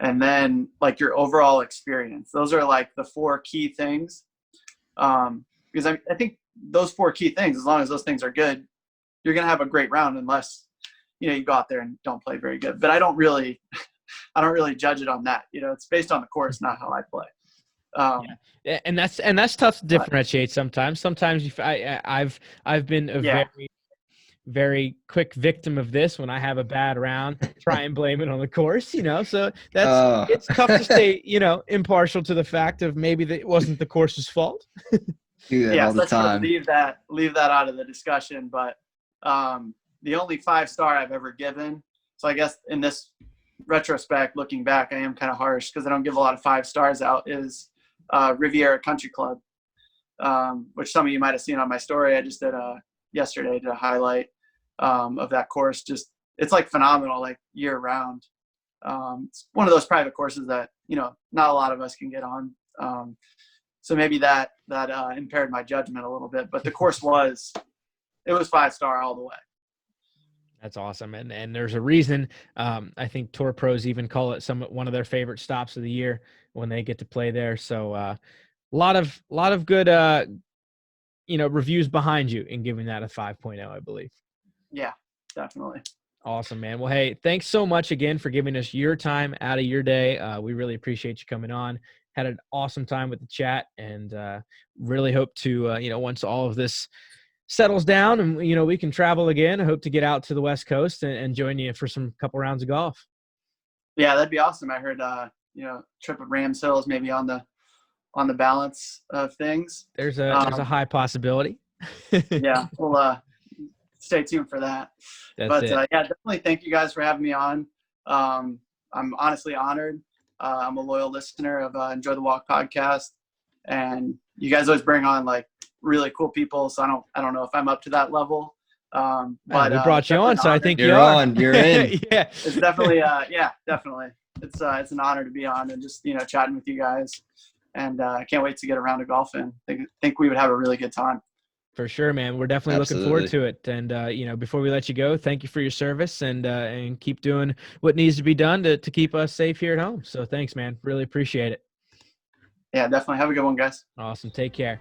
and then like your overall experience. Those are like the 4 key things. Because I think those 4 key things, as long as those things are good, you're going to have a great round, unless, you go out there and don't play very good. But I don't really judge it on that. It's based on the course, not how I play. Yeah. And that's tough to differentiate sometimes. Sometimes I've been a very, very quick victim of this. When I have a bad round, try and blame it on the course, so it's tough to stay, impartial to the fact of maybe that it wasn't the course's fault. Do that all the time. Leave that out of the discussion. But the only 5-star I've ever given, so I guess in this retrospect, looking back, I am kind of harsh because I don't give a lot of 5 stars out, is Riviera Country Club, which some of you might have seen on my story. I just did yesterday, did a highlight of that course. Just, it's like phenomenal, like year round. It's one of those private courses that, not a lot of us can get on. So maybe that impaired my judgment a little bit, but the course was 5-star all the way. That's awesome. And there's a reason, I think tour pros even call it one of their favorite stops of the year when they get to play there. So a lot of good, reviews behind you in giving that a 5.0, I believe. Yeah, definitely. Awesome, man. Well, hey, thanks so much again for giving us your time out of your day. We really appreciate you coming on. Had an awesome time with the chat, and really hope to, once all of this settles down and, we can travel again, I hope to get out to the West Coast and join you for some couple rounds of golf. Yeah, that'd be awesome. I heard, trip of Rams Hills maybe on the balance of things. There's a high possibility. Yeah, we'll stay tuned for that. That's it. Yeah, definitely thank you guys for having me on. I'm honestly honored. I'm a loyal listener of Enjoy the Walk podcast, and you guys always bring on like really cool people. So I don't know if I'm up to that level. But we brought you on, so I think you're on. You're in. Yeah, it's definitely definitely. It's an honor to be on and just chatting with you guys, and I can't wait to get around to golfing. Think we would have a really good time. For sure, man. We're definitely looking forward to it. And, before we let you go, thank you for your service, and keep doing what needs to be done to keep us safe here at home. So thanks, man. Really appreciate it. Yeah, definitely. Have a good one, guys. Awesome. Take care.